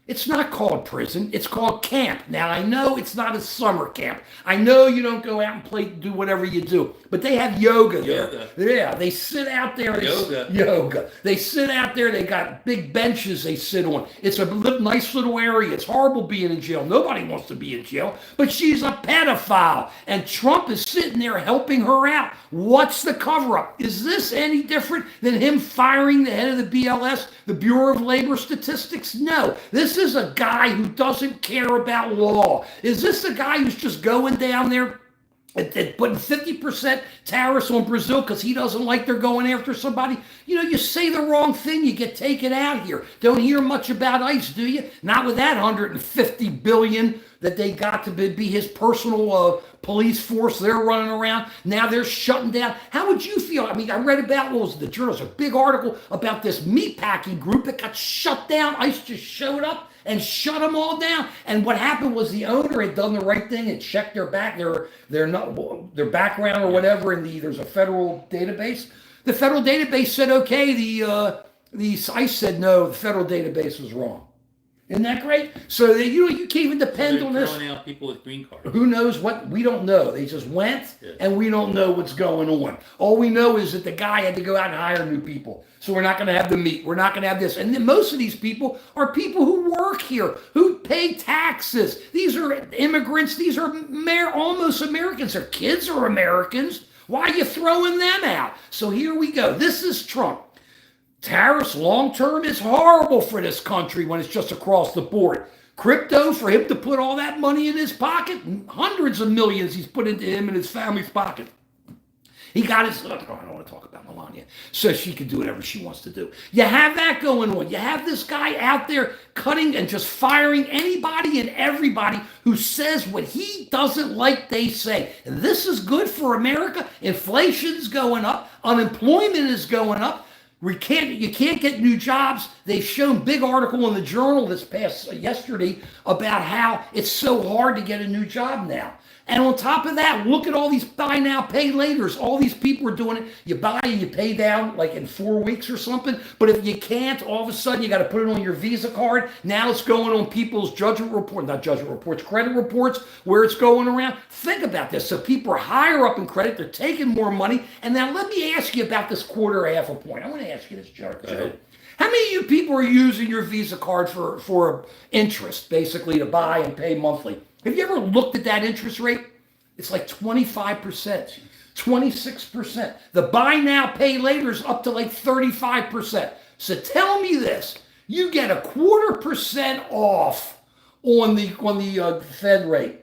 Speaker 1: It's not called prison. It's called camp. Now, I know it's not a summer camp. I know you don't go out and do whatever you do. But they have yoga there. Yeah, they sit out there. Yoga. They sit out there. They got big benches they sit on. It's a nice little area. It's horrible being in jail. Nobody wants to be in jail. But she's a pedophile. And Trump is sitting there helping her out. What's the cover-up? Is this any different than him firing the head of the BLS, the Bureau of Labor Statistics? No. This is a guy who doesn't care about law. Is this a guy who's just going down there and putting 50% tariffs on Brazil because he doesn't like they're going after somebody? You know, you say the wrong thing, you get taken out here. Don't hear much about ICE, do you? Not with that 150 billion that they got to be his personal police force they're running around. Now they're shutting down. How would you feel? I mean, I read about, what was it, the journals, a big article about this meatpacking group that got shut down. ICE just showed up and shut them all down. And what happened was the owner had done the right thing and checked their background or whatever there's a federal database. The federal database said okay. The ICE said no. The federal database was wrong. Isn't that great? So you can't even depend on this.
Speaker 2: They're throwing out people with green cards.
Speaker 1: Who knows what? We don't know. They just went, and we don't know what's going on. All we know is that the guy had to go out and hire new people. So we're not going to have the meat. We're not going to have this. And then most of these people are people who work here, who pay taxes. These are immigrants. These are almost Americans. Their kids are Americans. Why are you throwing them out? So here we go. This is Trump. Tariffs long-term is horrible for this country when it's just across the board. Crypto, for him to put all that money in his pocket, hundreds of millions he's put into him and his family's pocket. He got his, I don't want to talk about Melania, so she can do whatever she wants to do. You have that going on. You have this guy out there cutting and just firing anybody and everybody who says what he doesn't like they say. And this is good for America. Inflation's going up. Unemployment is going up. You can't get new jobs. They've shown big article in the Journal this past yesterday about how it's so hard to get a new job now. And on top of that, look at all these buy now, pay laters. All these people are doing it. You buy and you pay down like in 4 weeks or something. But if you can't, all of a sudden you got to put it on your Visa card. Now it's going on people's credit reports where it's going around. Think about this. So people are higher up in credit. They're taking more money. And now let me ask you about this half a point. I want to ask you this, Joe. How many of you people are using your Visa card for interest, basically to buy and pay monthly? Have you ever looked at that interest rate? It's like 25%, 26%. The buy now, pay later is up to like 35%. So tell me this, you get 0.25% off on the Fed rate.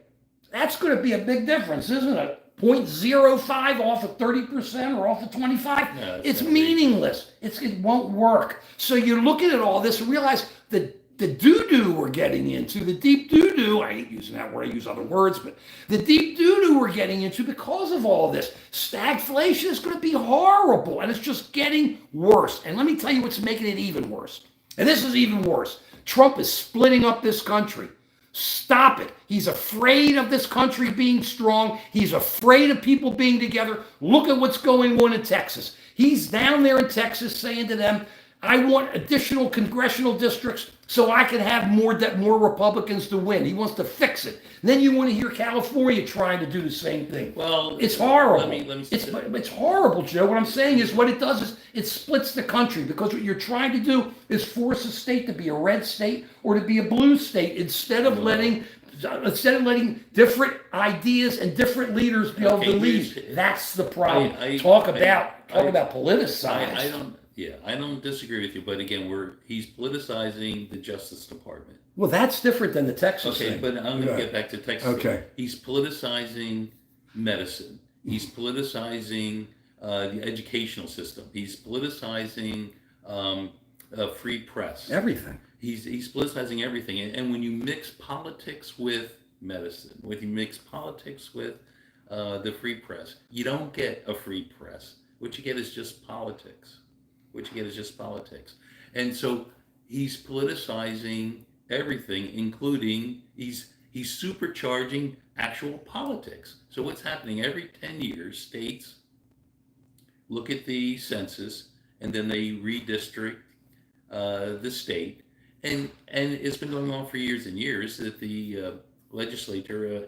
Speaker 1: That's going to be a big difference, isn't it? 0.05 off of 30% or off of 25. No, it's meaningless. It won't work. So you're looking at all this and realize that the doo-doo we're getting into, the deep doo-doo, I hate using that word, I use other words, but the deep doo-doo we're getting into because of all this, stagflation is going to be horrible, and it's just getting worse. And let me tell you what's making it even worse. And this is even worse. Trump is splitting up this country. Stop it. He's afraid of this country being strong. He's afraid of people being together. Look at what's going on in Texas. He's down there in Texas saying to them, I want additional congressional districts so I can have more Republicans to win. He wants to fix it. And then you want to hear California trying to do the same thing.
Speaker 2: Well,
Speaker 1: it's horrible.
Speaker 2: let me
Speaker 1: it's horrible, Joe. What I'm saying is what it does is it splits the country, because what you're trying to do is force a state to be a red state or to be a blue state instead of letting different ideas and different leaders be able to lead. That's the problem. Talk about politicized.
Speaker 2: I don't disagree with you, but again, he's politicizing the Justice Department.
Speaker 1: Well, that's different than the Texas thing.
Speaker 2: Okay, but I'm going to get back to Texas.
Speaker 1: Okay.
Speaker 2: He's politicizing medicine. He's politicizing the educational system. He's politicizing a free press.
Speaker 1: Everything.
Speaker 2: He's politicizing everything. And when you mix politics with medicine, when you mix politics with the free press, you don't get a free press. What you get is just politics. And so he's politicizing everything, including he's supercharging actual politics. So what's happening? Every 10 years, states look at the census and then they redistrict the state. And it's been going on for years and years that the legislature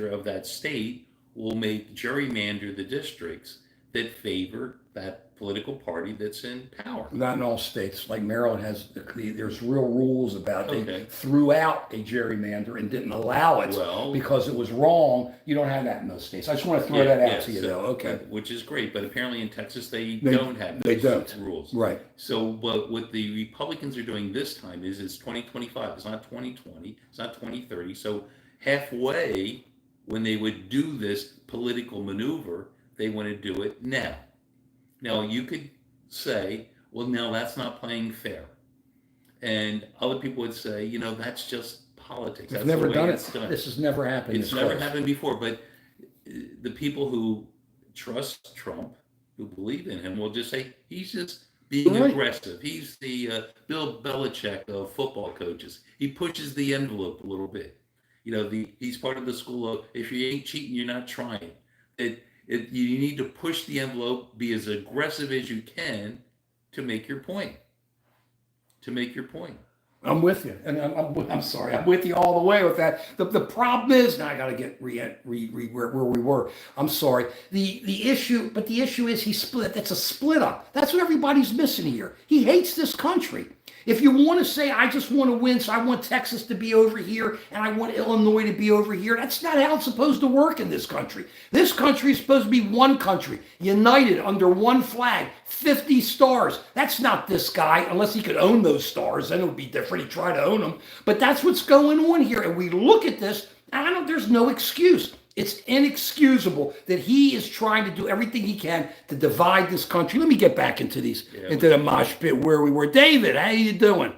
Speaker 2: of that state will make gerrymander the districts that favor that political party that's in power.
Speaker 1: Not in all states. Like Maryland has, there's real rules about it. They threw out a gerrymander and didn't allow it because it was wrong. You don't have that in those states. I just want to throw that out to you, though. Okay.
Speaker 2: Which is great, but apparently in Texas they don't have those rules.
Speaker 1: Right.
Speaker 2: So, but what the Republicans are doing this time is it's 2025. It's not 2020. It's not 2030. So halfway, when they would do this political maneuver, they want to do it now. Now, you could say, well, no, that's not playing fair. And other people would say, that's just politics. That's
Speaker 1: never done it. This has never happened.
Speaker 2: It's never happened before. But the people who trust Trump, who believe in him, will just say, he's just being aggressive. He's the Bill Belichick of football coaches. He pushes the envelope a little bit. He's part of the school of, if you ain't cheating, you're not trying. You need to push the envelope, be as aggressive as you can to make your point.
Speaker 1: I'm with you, and I'm sorry, I'm with you all the way with that. The problem is, now I got to get where we were. I'm sorry. The issue is he split. That's a split up. That's what everybody's missing here. He hates this country. If you want to say, I just want to win, so I want Texas to be over here and I want Illinois to be over here, that's not how it's supposed to work in this country. This country is supposed to be one country, united under one flag, 50 stars. That's not this guy, unless he could own those stars. Then it would be different. He'd try to own them. But that's what's going on here. And we look at this, and there's no excuse. It's inexcusable that he is trying to do everything he can to divide this country. Let me get back into the mosh pit where we were. David, how you doing?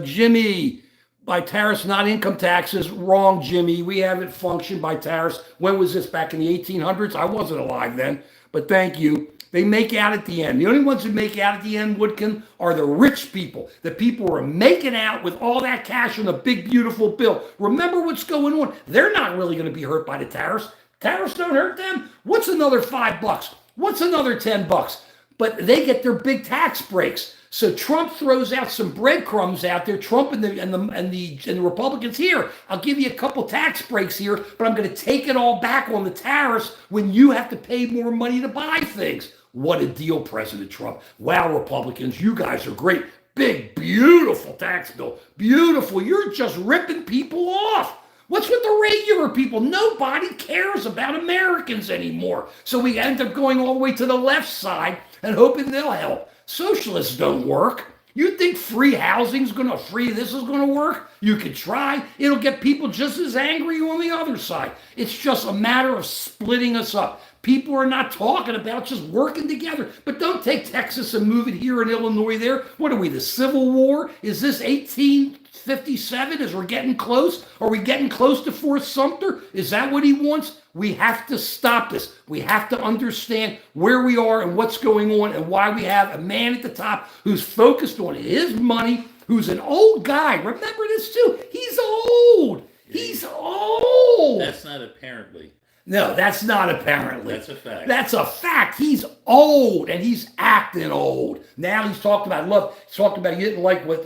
Speaker 1: Jimmy, by tariffs, not income taxes. Wrong, Jimmy. We haven't functioned by tariffs. When was this? Back in the 1800s? I wasn't alive then, but thank you. They make out at the end. The only ones who make out at the end, Woodkin, are the rich people. The people who are making out with all that cash on a big, beautiful bill. Remember what's going on. They're not really going to be hurt by the tariffs. Tariffs don't hurt them. What's another $5? What's another $10? But they get their big tax breaks. So Trump throws out some breadcrumbs out there. Trump and the Republicans here. I'll give you a couple tax breaks here, but I'm going to take it all back on the tariffs when you have to pay more money to buy things. What a deal, President Trump. Wow, Republicans, you guys are great. Big, beautiful tax bill. Beautiful. You're just ripping people off. What's with the regular people? Nobody cares about Americans anymore. So we end up going all the way to the left side and hoping they'll help. Socialists don't work. You think free this is going to work? You could try. It'll get people just as angry on the other side. It's just a matter of splitting us up. People are not talking about just working together. But don't take Texas and move it here in Illinois there. What are we, the Civil War? Is this 1857 as we're getting close? Are we getting close to Fort Sumter? Is that what he wants? We have to stop this. We have to understand where we are and what's going on and why we have a man at the top who's focused on his money, who's an old guy. Remember this too. He's old. He's old.
Speaker 2: That's not apparently.
Speaker 1: No, that's not apparently.
Speaker 2: That's a fact.
Speaker 1: That's a fact. He's old and he's acting old. Now he's talking about love. He's talking about he didn't like what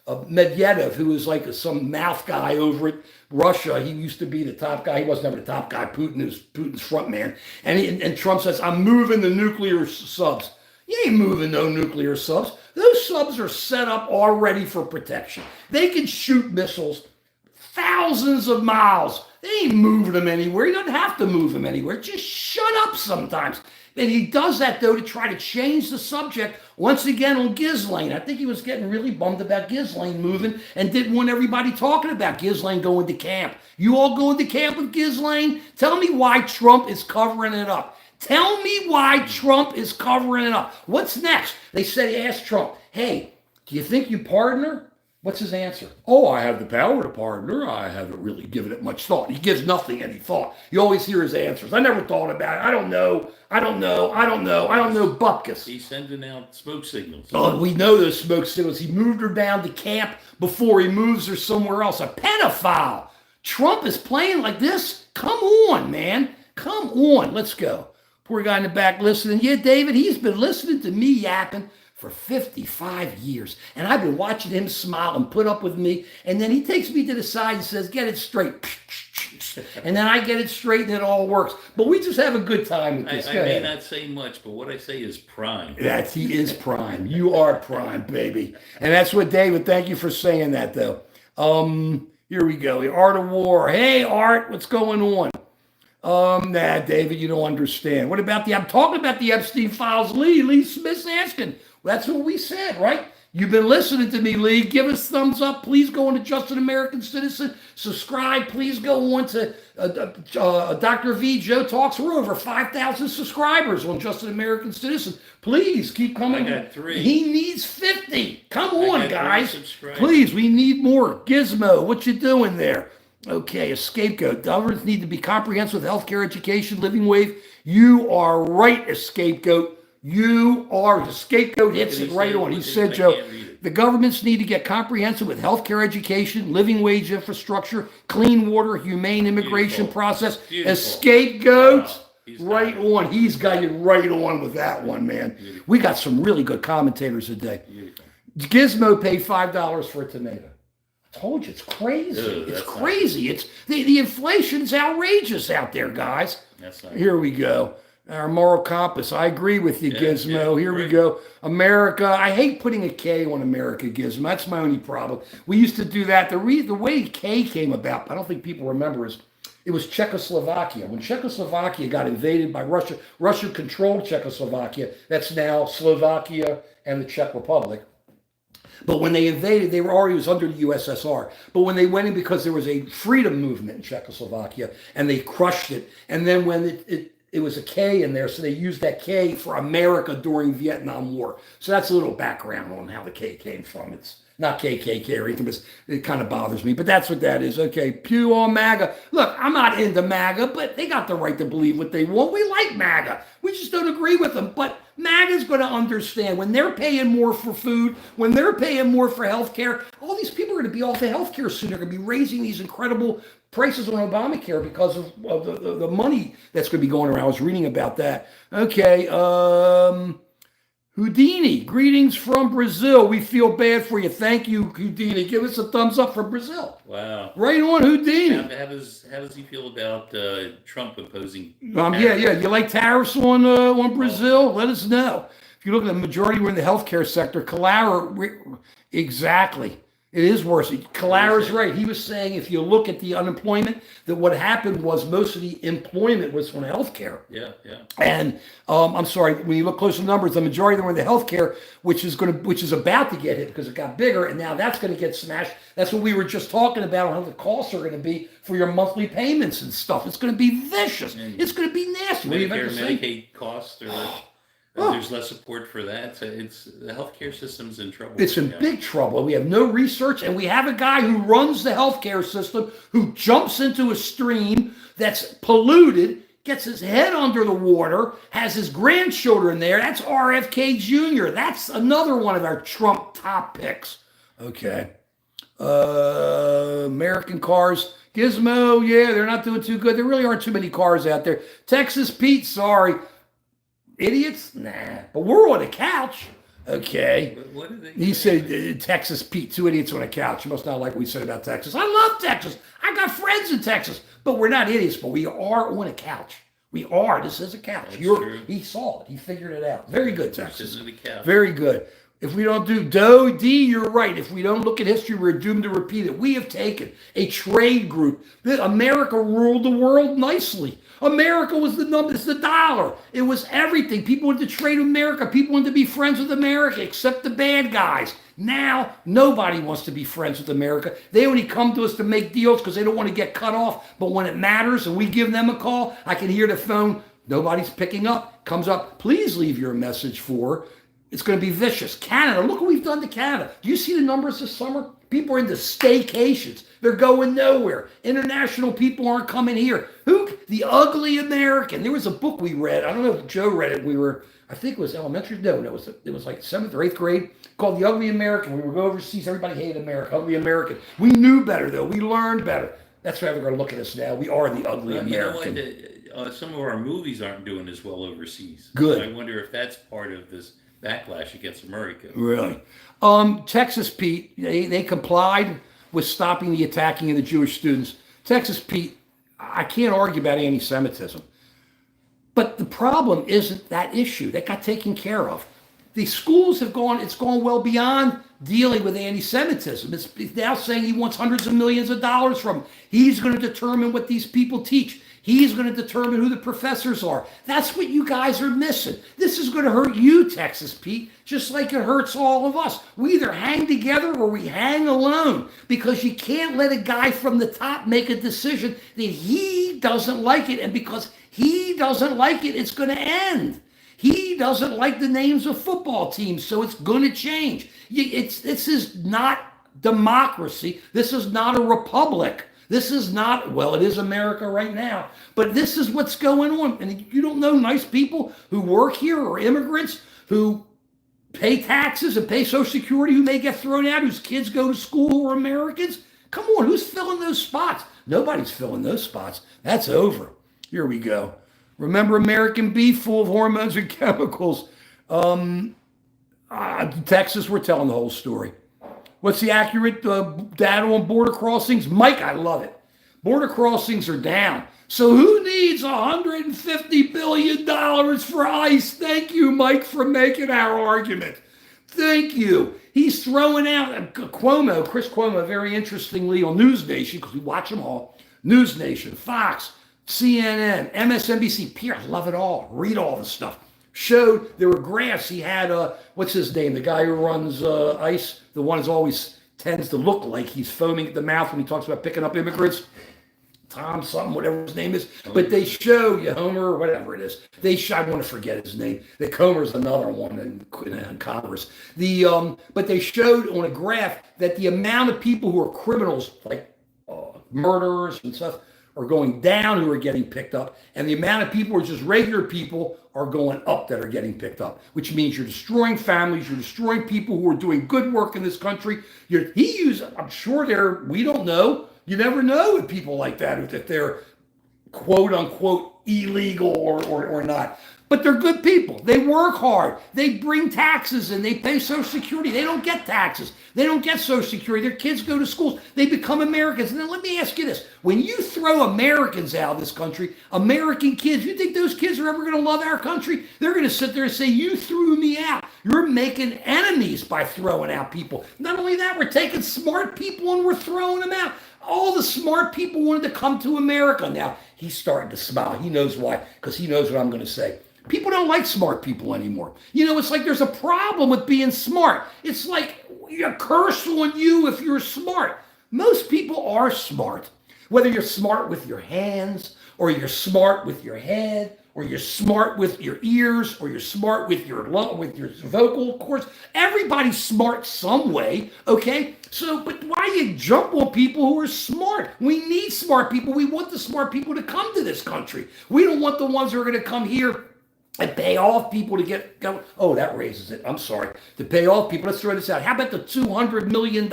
Speaker 1: Medvedev, who was like some mouth guy over at Russia. He used to be the top guy. He wasn't ever the top guy. Putin is Putin's front man. And Trump says, I'm moving the nuclear subs. You ain't moving no nuclear subs. Those subs are set up already for protection. They can shoot missiles thousands of miles. They ain't moving them anywhere. He doesn't have to move them anywhere. Just shut up sometimes. And he does that, though, to try to change the subject once again on Ghislaine. I think he was getting really bummed about Ghislaine moving and didn't want everybody talking about Ghislaine going to camp. You all going to camp with Ghislaine? Tell me why Trump is covering it up. Tell me why Trump is covering it up. What's next? They asked Trump, hey, do you think you pardon her? What's his answer? Oh, I have the power to pardon her. I haven't really given it much thought. He gives nothing any thought. You always hear his answers. I never thought about it. I don't know, bupkis.
Speaker 2: He's sending out smoke signals.
Speaker 1: Oh, we know those smoke signals. He moved her down to camp before he moves her somewhere else. A pedophile. Trump is playing like this? Come on, man. Come on. Let's go. Poor guy in the back listening. Yeah, David, he's been listening to me yapping for 55 years. And I've been watching him smile and put up with me. And then he takes me to the side and says, get it straight. And then I get it straight and it all works. But we just have a good time with this.
Speaker 2: I may not say much, but what I say is prime.
Speaker 1: He is prime. You are prime, baby. And that's what, David, thank you for saying that, though. Here we go. The Art of War. Hey, Art, what's going on? Nah, David, you don't understand. What about I'm talking about the Epstein files, Lee Smith's asking. Well, that's what we said, right? You've been listening to me, Lee. Give us thumbs up. Please go on to Just an American Citizen. Subscribe. Please go on to Dr. V. Joe Talks. We're over 5,000 subscribers on Just an American Citizen. Please keep coming.
Speaker 2: I got 3.
Speaker 1: He needs 50. Come on, guys.
Speaker 2: 3 subscribers.
Speaker 1: Please, we need more. Gizmo, what you doing there? Okay, a scapegoat. Governments need to be comprehensive with healthcare, education, living wage. You are right, a scapegoat. You are. The scapegoat hits it right on. He said, Joe, the governments need to get comprehensive with healthcare, education, living wage infrastructure, clean water, humane immigration process. A scapegoat, right on. He's got you right on with that one, man. We got some really good commentators today. Gizmo paid $5 for a tomato. I told you, it's crazy. It's crazy. It's the inflation's outrageous out there, guys. Here we go. Our moral compass. I agree with you, Gizmo. Here we go. America. I hate putting a K on America, Gizmo. That's my only problem. We used to do that. The way K came about, I don't think people remember, is it was Czechoslovakia. When Czechoslovakia got invaded by Russia, Russia controlled Czechoslovakia. That's now Slovakia and the Czech Republic. But when they invaded, it was under the USSR. But when they went in, because there was a freedom movement in Czechoslovakia, and they crushed it. And then when it was a K in there, so they used that K for America during Vietnam War. So that's a little background on how the K came from. It's not KKK or anything, but it kind of bothers me. But that's what that is. Okay, pew on MAGA. Look, I'm not into MAGA, but they got the right to believe what they want. We like MAGA. We just don't agree with them. But MAGA's going to understand when they're paying more for food, when they're paying more for health care, all these people are going to be off the health care soon. They're going to be raising these incredible prices on Obamacare because of the money that's going to be going around. I was reading about that. Okay, Houdini, greetings from Brazil. We feel bad for you. Thank you, Houdini. Give us a thumbs up for Brazil.
Speaker 2: Wow.
Speaker 1: Right on, Houdini.
Speaker 2: How does he feel about Trump imposing?
Speaker 1: Yeah. You like tariffs on Brazil? Let us know. If you look at the majority, we're in the healthcare sector. Exactly. It is worse. Calara's right. He was saying if you look at the unemployment, that what happened was most of the employment was from healthcare.
Speaker 2: Yeah.
Speaker 1: And I'm sorry, when you look close to the numbers, the majority of them were in the healthcare, which is about to get hit because it got bigger, and now that's going to get smashed. That's what we were just talking about, how the costs are going to be for your monthly payments and stuff. It's going to be vicious. It's going to be nasty.
Speaker 2: Medicare, Medicaid costs there's less support for that. It's the healthcare system's in trouble.
Speaker 1: It's in big trouble. We have no research, and we have a guy who runs the healthcare system who jumps into a stream that's polluted, gets his head under the water, has his grandchildren there. That's RFK Jr. That's another one of our Trump top picks. Okay. American cars. Gizmo, yeah, they're not doing too good. There really aren't too many cars out there. Texas Pete, sorry. Idiots? Nah. But we're on the couch. Okay.
Speaker 2: What did they
Speaker 1: He
Speaker 2: say?
Speaker 1: said, Texas Pete, two idiots on a couch. You must not like what we said about Texas. I love Texas. I got friends in Texas. But we're not idiots, but we are on a couch. We are. This is a couch.
Speaker 2: That's true.
Speaker 1: He saw it. He figured it out. Very good, Texas.
Speaker 2: Sitting on the couch.
Speaker 1: Very good. If we don't do D, you're right. If we don't look at history, we're doomed to repeat it. We have taken a trade group. America ruled the world nicely. America was the number. It's the dollar. It was everything. People wanted to trade with America. People wanted to be friends with America, except the bad guys. Now, nobody wants to be friends with America. They only come to us to make deals because they don't want to get cut off. But when it matters and we give them a call, I can hear the phone. Nobody's picking up. Comes up, please leave your message for. It's going to be vicious. Canada, look what we've done to Canada. Do you see the numbers this summer? People are into staycations. They're going nowhere. International people aren't coming here. Who? The Ugly American. There was a book we read. I don't know if Joe read it. I think it was elementary. No, it was like 7th or 8th grade, called The Ugly American. We would go overseas. Everybody hated America. Ugly American. We knew better, though. We learned better. That's how they're going to look at us now. We are the ugly American.
Speaker 2: You know what? Some of our movies aren't doing as well overseas.
Speaker 1: Good.
Speaker 2: I wonder if that's part of this backlash against America.
Speaker 1: Really? Texas Pete, they complied with stopping the attacking of the Jewish students. Texas Pete, I can't argue about anti-Semitism. But the problem isn't that issue. That got taken care of. The schools it's gone well beyond dealing with anti-Semitism. It's now saying he wants hundreds of millions of dollars from them. He's going to determine what these people teach. He's going to determine who the professors are. That's what you guys are missing. This is going to hurt you, Texas Pete, just like it hurts all of us. We either hang together or we hang alone, because you can't let a guy from the top make a decision that he doesn't like it, and because he doesn't like it, it's going to end. He doesn't like the names of football teams, so it's going to change. This is not democracy. This is not a republic. This is not, well, it is America right now, but this is what's going on. And you don't know nice people who work here, or immigrants who pay taxes and pay Social Security, who may get thrown out, whose kids go to school who are Americans? Come on, who's filling those spots? Nobody's filling those spots. That's over. Here we go. Remember American beef, full of hormones and chemicals. Texas, we're telling the whole story. What's the accurate data on border crossings? Mike, I love it. Border crossings are down. So who needs $150 billion for ICE? Thank you, Mike, for making our argument. Thank you. He's throwing out Chris Cuomo, very interestingly, on News Nation, because we watch them all. News Nation, Fox, CNN, MSNBC, Pierre, I love it all. Read all the stuff. Showed there were graphs. He had, what's his name? The guy who runs ICE, the one who always tends to look like he's foaming at the mouth when he talks about picking up immigrants. Tom something, whatever his name is. But they show you, Homer, or whatever it is. I want to forget his name. The Comer's another one in Congress. But they showed on a graph that the amount of people who are criminals, like murderers and stuff, are going down who are getting picked up, and the amount of people who are just regular people are going up that are getting picked up, which means you're destroying families, you're destroying people who are doing good work in this country. I'm sure we don't know. You never know with people like that, if they're quote unquote illegal or not. But they're good people. They work hard. They bring taxes in. They pay Social Security. They don't get taxes. They don't get Social Security. Their kids go to schools. They become Americans. And then let me ask you this. When you throw Americans out of this country, American kids, you think those kids are ever going to love our country? They're going to sit there and say, you threw me out. You're making enemies by throwing out people. Not only that, we're taking smart people and we're throwing them out. All the smart people wanted to come to America. Now, he's starting to smile. He knows why, because he knows what I'm going to say. People don't like smart people anymore. It's like there's a problem with being smart. It's like a curse on you if you're smart. Most people are smart. Whether you're smart with your hands, or you're smart with your head, or you're smart with your ears, or you're smart with your vocal cords. Everybody's smart some way, okay? But why do you jump on people who are smart? We need smart people. We want the smart people to come to this country. We don't want the ones who are going to come here and pay off people to go. Oh, that raises it. I'm sorry. To pay off people. Let's throw this out. How about the $200 million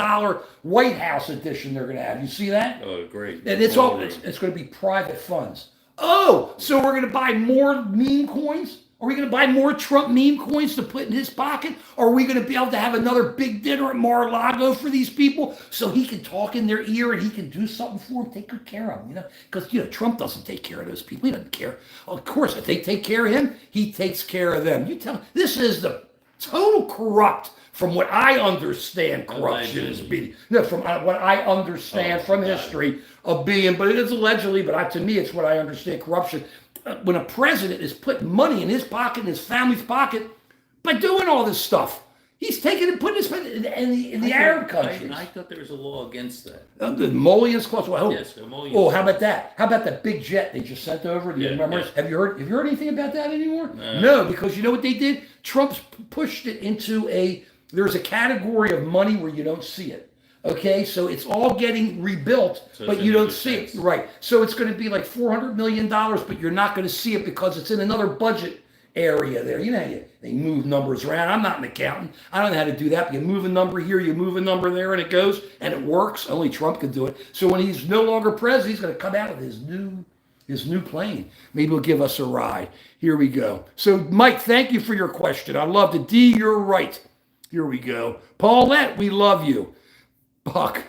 Speaker 1: White House edition they're going to have? You see that?
Speaker 2: Oh, great.
Speaker 1: And it's going to be private funds. Oh, so we're going to buy more meme coins? Are we going to buy more Trump meme coins to put in his pocket? Or are we going to be able to have another big dinner at Mar-a-Lago for these people so he can talk in their ear and he can do something for them, take good care of them, Because, Trump doesn't take care of those people. He doesn't care. Of course, if they take care of him, he takes care of them. You tell this is the total corrupt, from what I understand, corruption is being. No, from what I understand from history of being, but it is allegedly, but to me, it's what I understand corruption. When a president is putting money in his pocket, in his family's pocket, by doing all this stuff, he's taking and putting his in the Arab countries.
Speaker 2: I thought there was a law against that.
Speaker 1: The emollients clause. Well,
Speaker 2: yes, emollients.
Speaker 1: Oh, how about that? How about that big jet they just sent over? Do you remember? Yeah. Have you heard anything about that anymore? No, because you know what they did? Trump's pushed it into there's a category of money where you don't see it. Okay, so it's all getting rebuilt, but you don't see it. Right. So it's going to be like $400 million, but you're not going to see it because it's in another budget area there. They move numbers around. I'm not an accountant. I don't know how to do that. But you move a number here, you move a number there, and it goes, and it works. Only Trump can do it. So when he's no longer president, he's going to come out of his new plane. Maybe he'll give us a ride. Here we go. So, Mike, thank you for your question. I love it. D, you're right. Here we go. Paulette, we love you. Buck,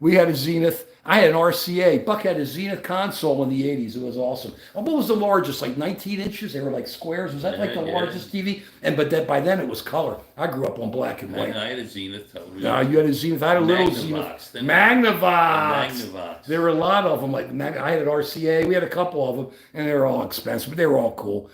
Speaker 1: we had a Zenith. I had an RCA. Buck had a Zenith console in the 80s. It was awesome. What was the largest? Like 19 inches? They were like squares. Was that like the largest TV? But by then it was color. I grew up on black and white.
Speaker 2: I had a Zenith television.
Speaker 1: No, you had a Zenith. I had a little Zenith. Magnavox. There were a lot of them. I had an RCA. We had a couple of them, and they were all expensive, but they were all cool.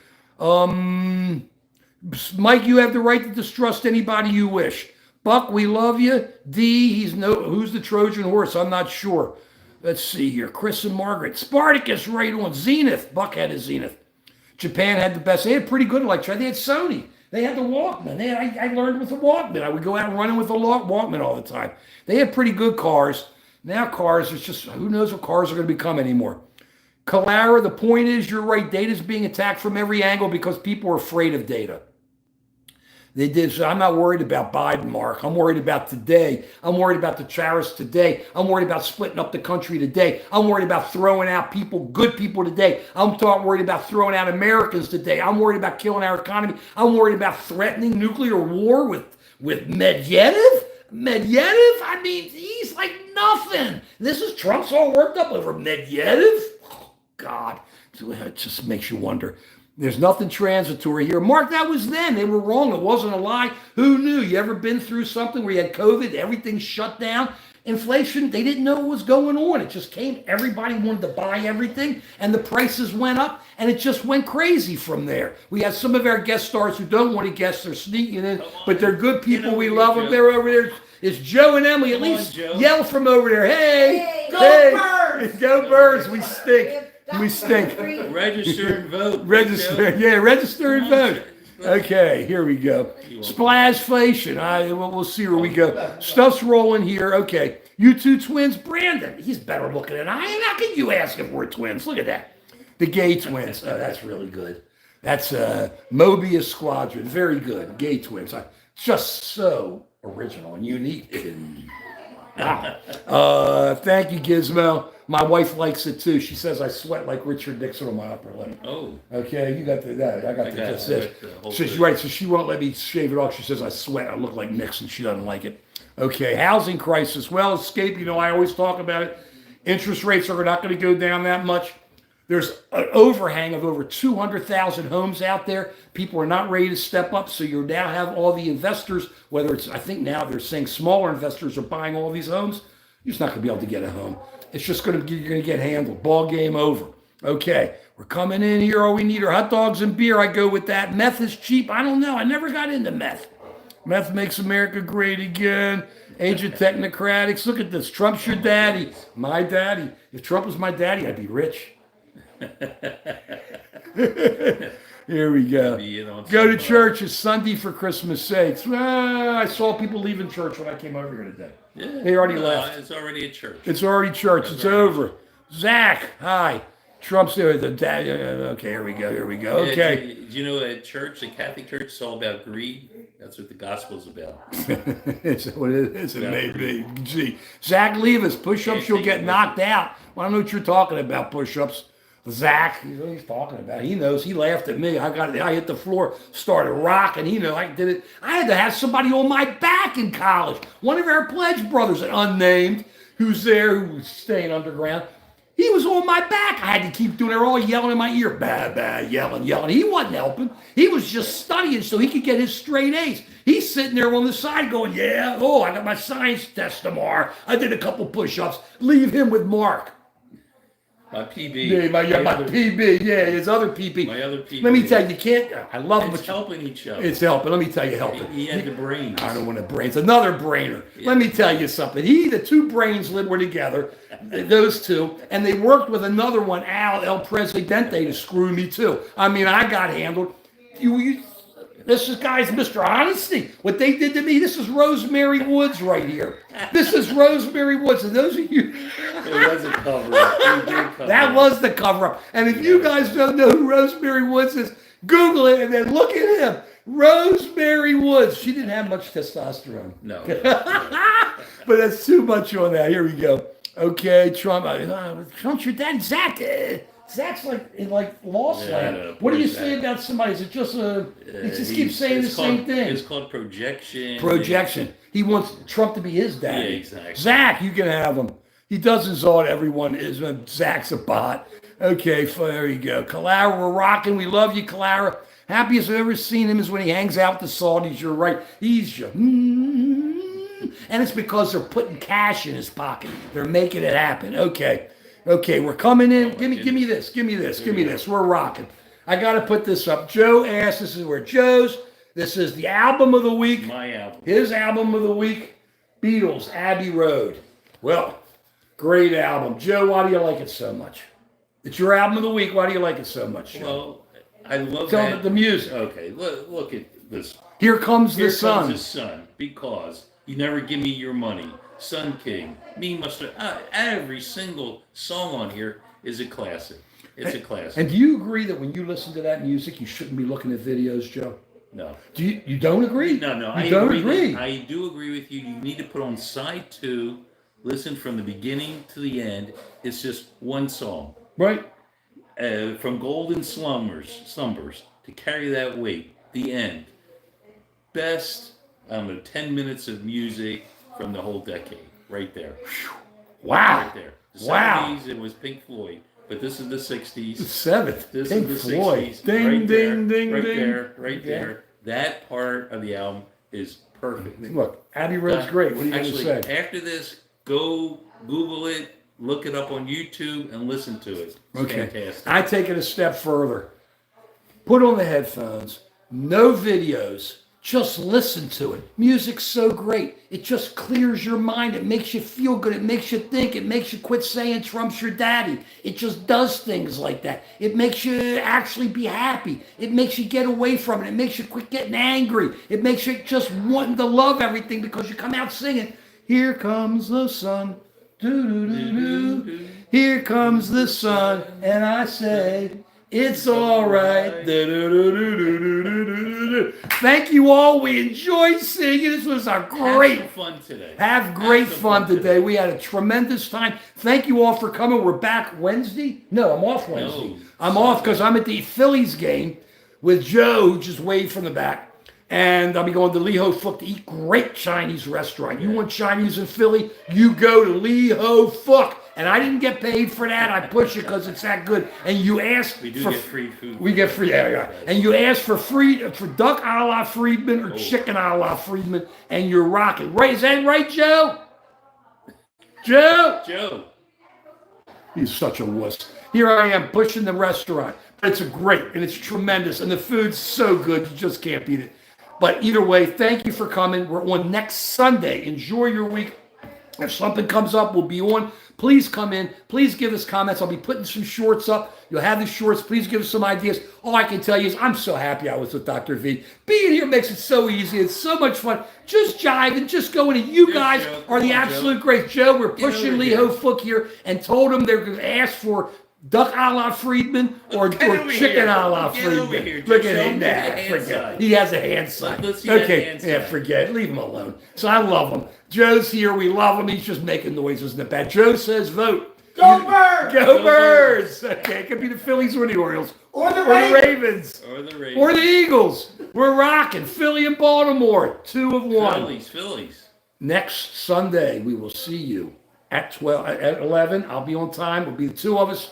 Speaker 1: Mike, you have the right to distrust anybody you wish. Buck, we love you. D, who's the Trojan horse? I'm not sure. Let's see here. Chris and Margaret. Spartacus, right on. Zenith. Buck had a Zenith. Japan had the best. They had pretty good electronics. They had Sony. They had the Walkman. I learned with the Walkman. I would go out running with the Walkman all the time. They had pretty good cars. Now cars, it's just, who knows what cars are going to become anymore. Calara, the point is, you're right. Data's being attacked from every angle because people are afraid of data. They did. So I'm not worried about Biden, Mark. I'm worried about today. I'm worried about the Tariffs today. I'm worried about splitting up the country today. I'm worried about throwing out good people today. I'm worried about throwing out Americans today. I'm worried about killing our economy. I'm worried about threatening nuclear war with Medvedev. I mean, he's like nothing. This is Trump's all worked up over Medvedev. Oh, God, it just makes you wonder. There's nothing transitory here. Mark, that was then. They were wrong. It wasn't a lie. Who knew? You ever been through something where you had COVID, everything shut down? Inflation, they didn't know what was going on. It just came. Everybody wanted to buy everything, and the prices went up, and it just went crazy from there. We have some of our guest stars who don't want to guest. They're sneaking in, but they're good people. We love them. They're over there. It's Joe and Emily. At least yell from over there. Hey,
Speaker 3: go Birds!
Speaker 1: Go Birds. We stink. We stink.
Speaker 2: Register and vote.
Speaker 1: Register and vote. Okay, here we go. Splashflation. We'll see where we go. Stuff's rolling here. Okay. You two twins. Brandon, he's better looking than I am. How can you ask if we're twins? Look at that. The gay twins. Oh, that's really good. That's Mobius Squadron. Very good. Gay twins. Just so original and unique. Thank you, Gizmo. My wife likes it too. She says I sweat like Richard Nixon on my upper lip.
Speaker 2: Oh.
Speaker 1: Okay, you got that. I got this. So she's right. So she won't let me shave it off. She says I sweat. I look like Nixon. She doesn't like it. Okay, housing crisis. Well, escape. I always talk about it. Interest rates are not going to go down that much. There's an overhang of over 200,000 homes out there. People are not ready to step up. So you now have all the investors, whether it's, I think now they're saying smaller investors are buying all these homes. You're just not going to be able to get a home. It's just you're going to get handled. Ball game over. Okay, we're coming in here. All we need are hot dogs and beer. I go with that. Meth is cheap. I don't know. I never got into meth. Meth makes America great again. Age of technocratics. Look at this. Trump's your daddy. My daddy. If Trump was my daddy, I'd be rich. Here we go. Go to church. It's Sunday for Christmas sakes. I saw people leaving church when I came over here today.
Speaker 2: Yeah,
Speaker 1: they already left.
Speaker 2: It's already a church.
Speaker 1: It's already church. It's over. Zach, hi. Trump's there. The dad. Okay, here we go. Okay.
Speaker 2: Do you know at church, the Catholic Church, is all about greed? That's what the gospel's about.
Speaker 1: It's what it is. It may be. Gee, Zach, leave us. Push-ups, you'll get knocked out. Well, I don't know what you're talking about. Push-ups. Zach, he's what he's talking about. He knows. He laughed at me. I hit the floor, started rocking. He knew I did it. I had to have somebody on my back in college. One of our pledge brothers, an unnamed, who's there, who was staying underground. He was on my back. I had to keep doing it. They're all yelling in my ear, bah, bah, yelling. He wasn't helping. He was just studying so he could get his straight A's. He's sitting there on the side going, yeah, I got my science test tomorrow. I did a couple push-ups. Leave him with Mark.
Speaker 2: My PB.
Speaker 1: Yeah, my PB. Yeah, his other PB.
Speaker 2: My other PB.
Speaker 1: Let me tell you, you can't. I love him.
Speaker 2: It's helping each other.
Speaker 1: It's helping. Let me tell you, helping.
Speaker 2: He had the brains.
Speaker 1: I don't want the brains. Another brainer. Yeah. Let me tell you something. The two brains were together, those two, and they worked with another one, Al El Presidente, to screw me too. I mean, I got handled. This is, guys, Mr. Honesty. What they did to me, this is Rosemary Woods right here. This is Rosemary Woods. And those of you...
Speaker 2: It was a cover-up.
Speaker 1: That was the cover-up. And if you guys don't know who Rosemary Woods is, Google it and then look at him. Rosemary Woods. She didn't have much testosterone.
Speaker 2: No.
Speaker 1: But that's too much on that. Here we go. Okay, Trump. Trump's your dad, Zach. Zach's like lost land. What do you say about somebody? Is it just he just keeps saying the same thing?
Speaker 2: It's called projection.
Speaker 1: Projection. He wants Trump to be his daddy.
Speaker 2: Yeah, exactly.
Speaker 1: Zach, you can have him. He does his all. Everyone is. Zach's a bot. Okay, there you go. Clara, we're rocking. We love you, Clara. Happiest I've ever seen him is when he hangs out with the Saudis. You're right. He's just. And it's because they're putting cash in his pocket. They're making it happen. Okay, we're coming in. Give me this. We're rocking. I got to put this up. Joe asked, this is where Joe's. This is the album of the week.
Speaker 2: My album.
Speaker 1: His album of the week, Beatles, Abbey Road. Well, great album. Joe, why do you like it so much? It's your album of the week. Why do you like it so much, Joe?
Speaker 2: Well, I love
Speaker 1: Tell me the music.
Speaker 2: Okay, look at this.
Speaker 1: Here Comes the Sun.
Speaker 2: Here Comes the Sun, because you never give me your money. Sun King, Me Mustard. Every single song on here is a classic. It's a classic.
Speaker 1: And do you agree that when you listen to that music, you shouldn't be looking at videos, Joe?
Speaker 2: No.
Speaker 1: Do you don't agree?
Speaker 2: No.
Speaker 1: I don't agree.
Speaker 2: I do agree with you. You need to put on side 2, listen from the beginning to the end. It's just one song.
Speaker 1: Right.
Speaker 2: From Golden Slumbers to Carry That Weight, the end. Best 10 minutes of music from the whole decade, right there.
Speaker 1: Wow.
Speaker 2: Right there. The 70s, it was Pink Floyd, but this is the 60s.
Speaker 1: The 7th.
Speaker 2: This
Speaker 1: Pink
Speaker 2: is the
Speaker 1: Floyd.
Speaker 2: 60s.
Speaker 1: Ding,
Speaker 2: right
Speaker 1: ding,
Speaker 2: there,
Speaker 1: ding,
Speaker 2: right
Speaker 1: ding.
Speaker 2: there. That part of the album is perfect.
Speaker 1: Look, Abbey Road's great. What are you going to say?
Speaker 2: After this, go Google it, look it up on YouTube, and listen to it. It's fantastic.
Speaker 1: I take it a step further. Put on the headphones. No videos. Just listen to it. Music's so great. It just clears your mind. It makes you feel good. It makes you think. It makes you quit saying Trump's your daddy. It just does things like that. It makes you actually be happy. It makes you get away from it. It makes you quit getting angry. It makes you just wanting to love everything because you come out singing, here comes the sun. Do-do-do-do. Here comes the sun. And I say, it's all right. Thank you all. We enjoyed singing. This was a great
Speaker 2: Have fun today.
Speaker 1: Have great fun today. We had a tremendous time. Thank you all for coming. We're back Wednesday. No, I'm off Wednesday. I'm off because I'm at the Phillies game with Joe, who just waved from the back. And I'll be going to Lee Ho Fook to eat great Chinese restaurant. You want Chinese in Philly? You go to Lee Ho Fook. And I didn't get paid for that. I push it because it's that good. And you ask
Speaker 2: we do get free food.
Speaker 1: We get free, yeah. And you ask for duck a la Friedman or chicken a la Friedman, and you're rocking. Right? Is that right, Joe? Joe. He's such a wuss. Here I am pushing the restaurant. It's great and it's tremendous and the food's so good you just can't beat it. But either way, thank you for coming. We're on next Sunday. Enjoy your week. If something comes up, we'll be on. Please come in. Please give us comments. I'll be putting some shorts up. You'll have the shorts. Please give us some ideas. All I can tell you is I'm so happy I was with Dr. V. Being here makes it so easy. It's so much fun. Just jiving, just going. And you guys are the absolute great. Joe, we're pushing Lee Ho Fook here and told him they're going to ask for duck a la Friedman or chicken a la Friedman. Look at him now. Forget. He has a hand sign. Okay, forget. Leave him alone. So I love him. Joe's here. We love him. He's just making noises in the back. Joe says vote.
Speaker 3: Go Birds!
Speaker 1: Go Birds! Okay, it could be the Phillies or the Orioles.
Speaker 3: Or the
Speaker 1: Ravens.
Speaker 2: Or the Ravens.
Speaker 1: Or the Eagles. We're rocking. Philly and Baltimore. 2 of 1.
Speaker 2: Phillies.
Speaker 1: Next Sunday, we will see you at 11. I'll be on time. It'll be the 2 of us.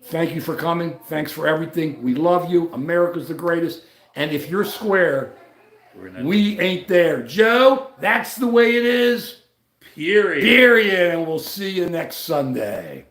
Speaker 1: Thank you for coming. Thanks for everything. We love you. America's the greatest. And if you're square, we ain't there. Joe, that's the way it is.
Speaker 2: Period.
Speaker 1: Period. And we'll see you next Sunday.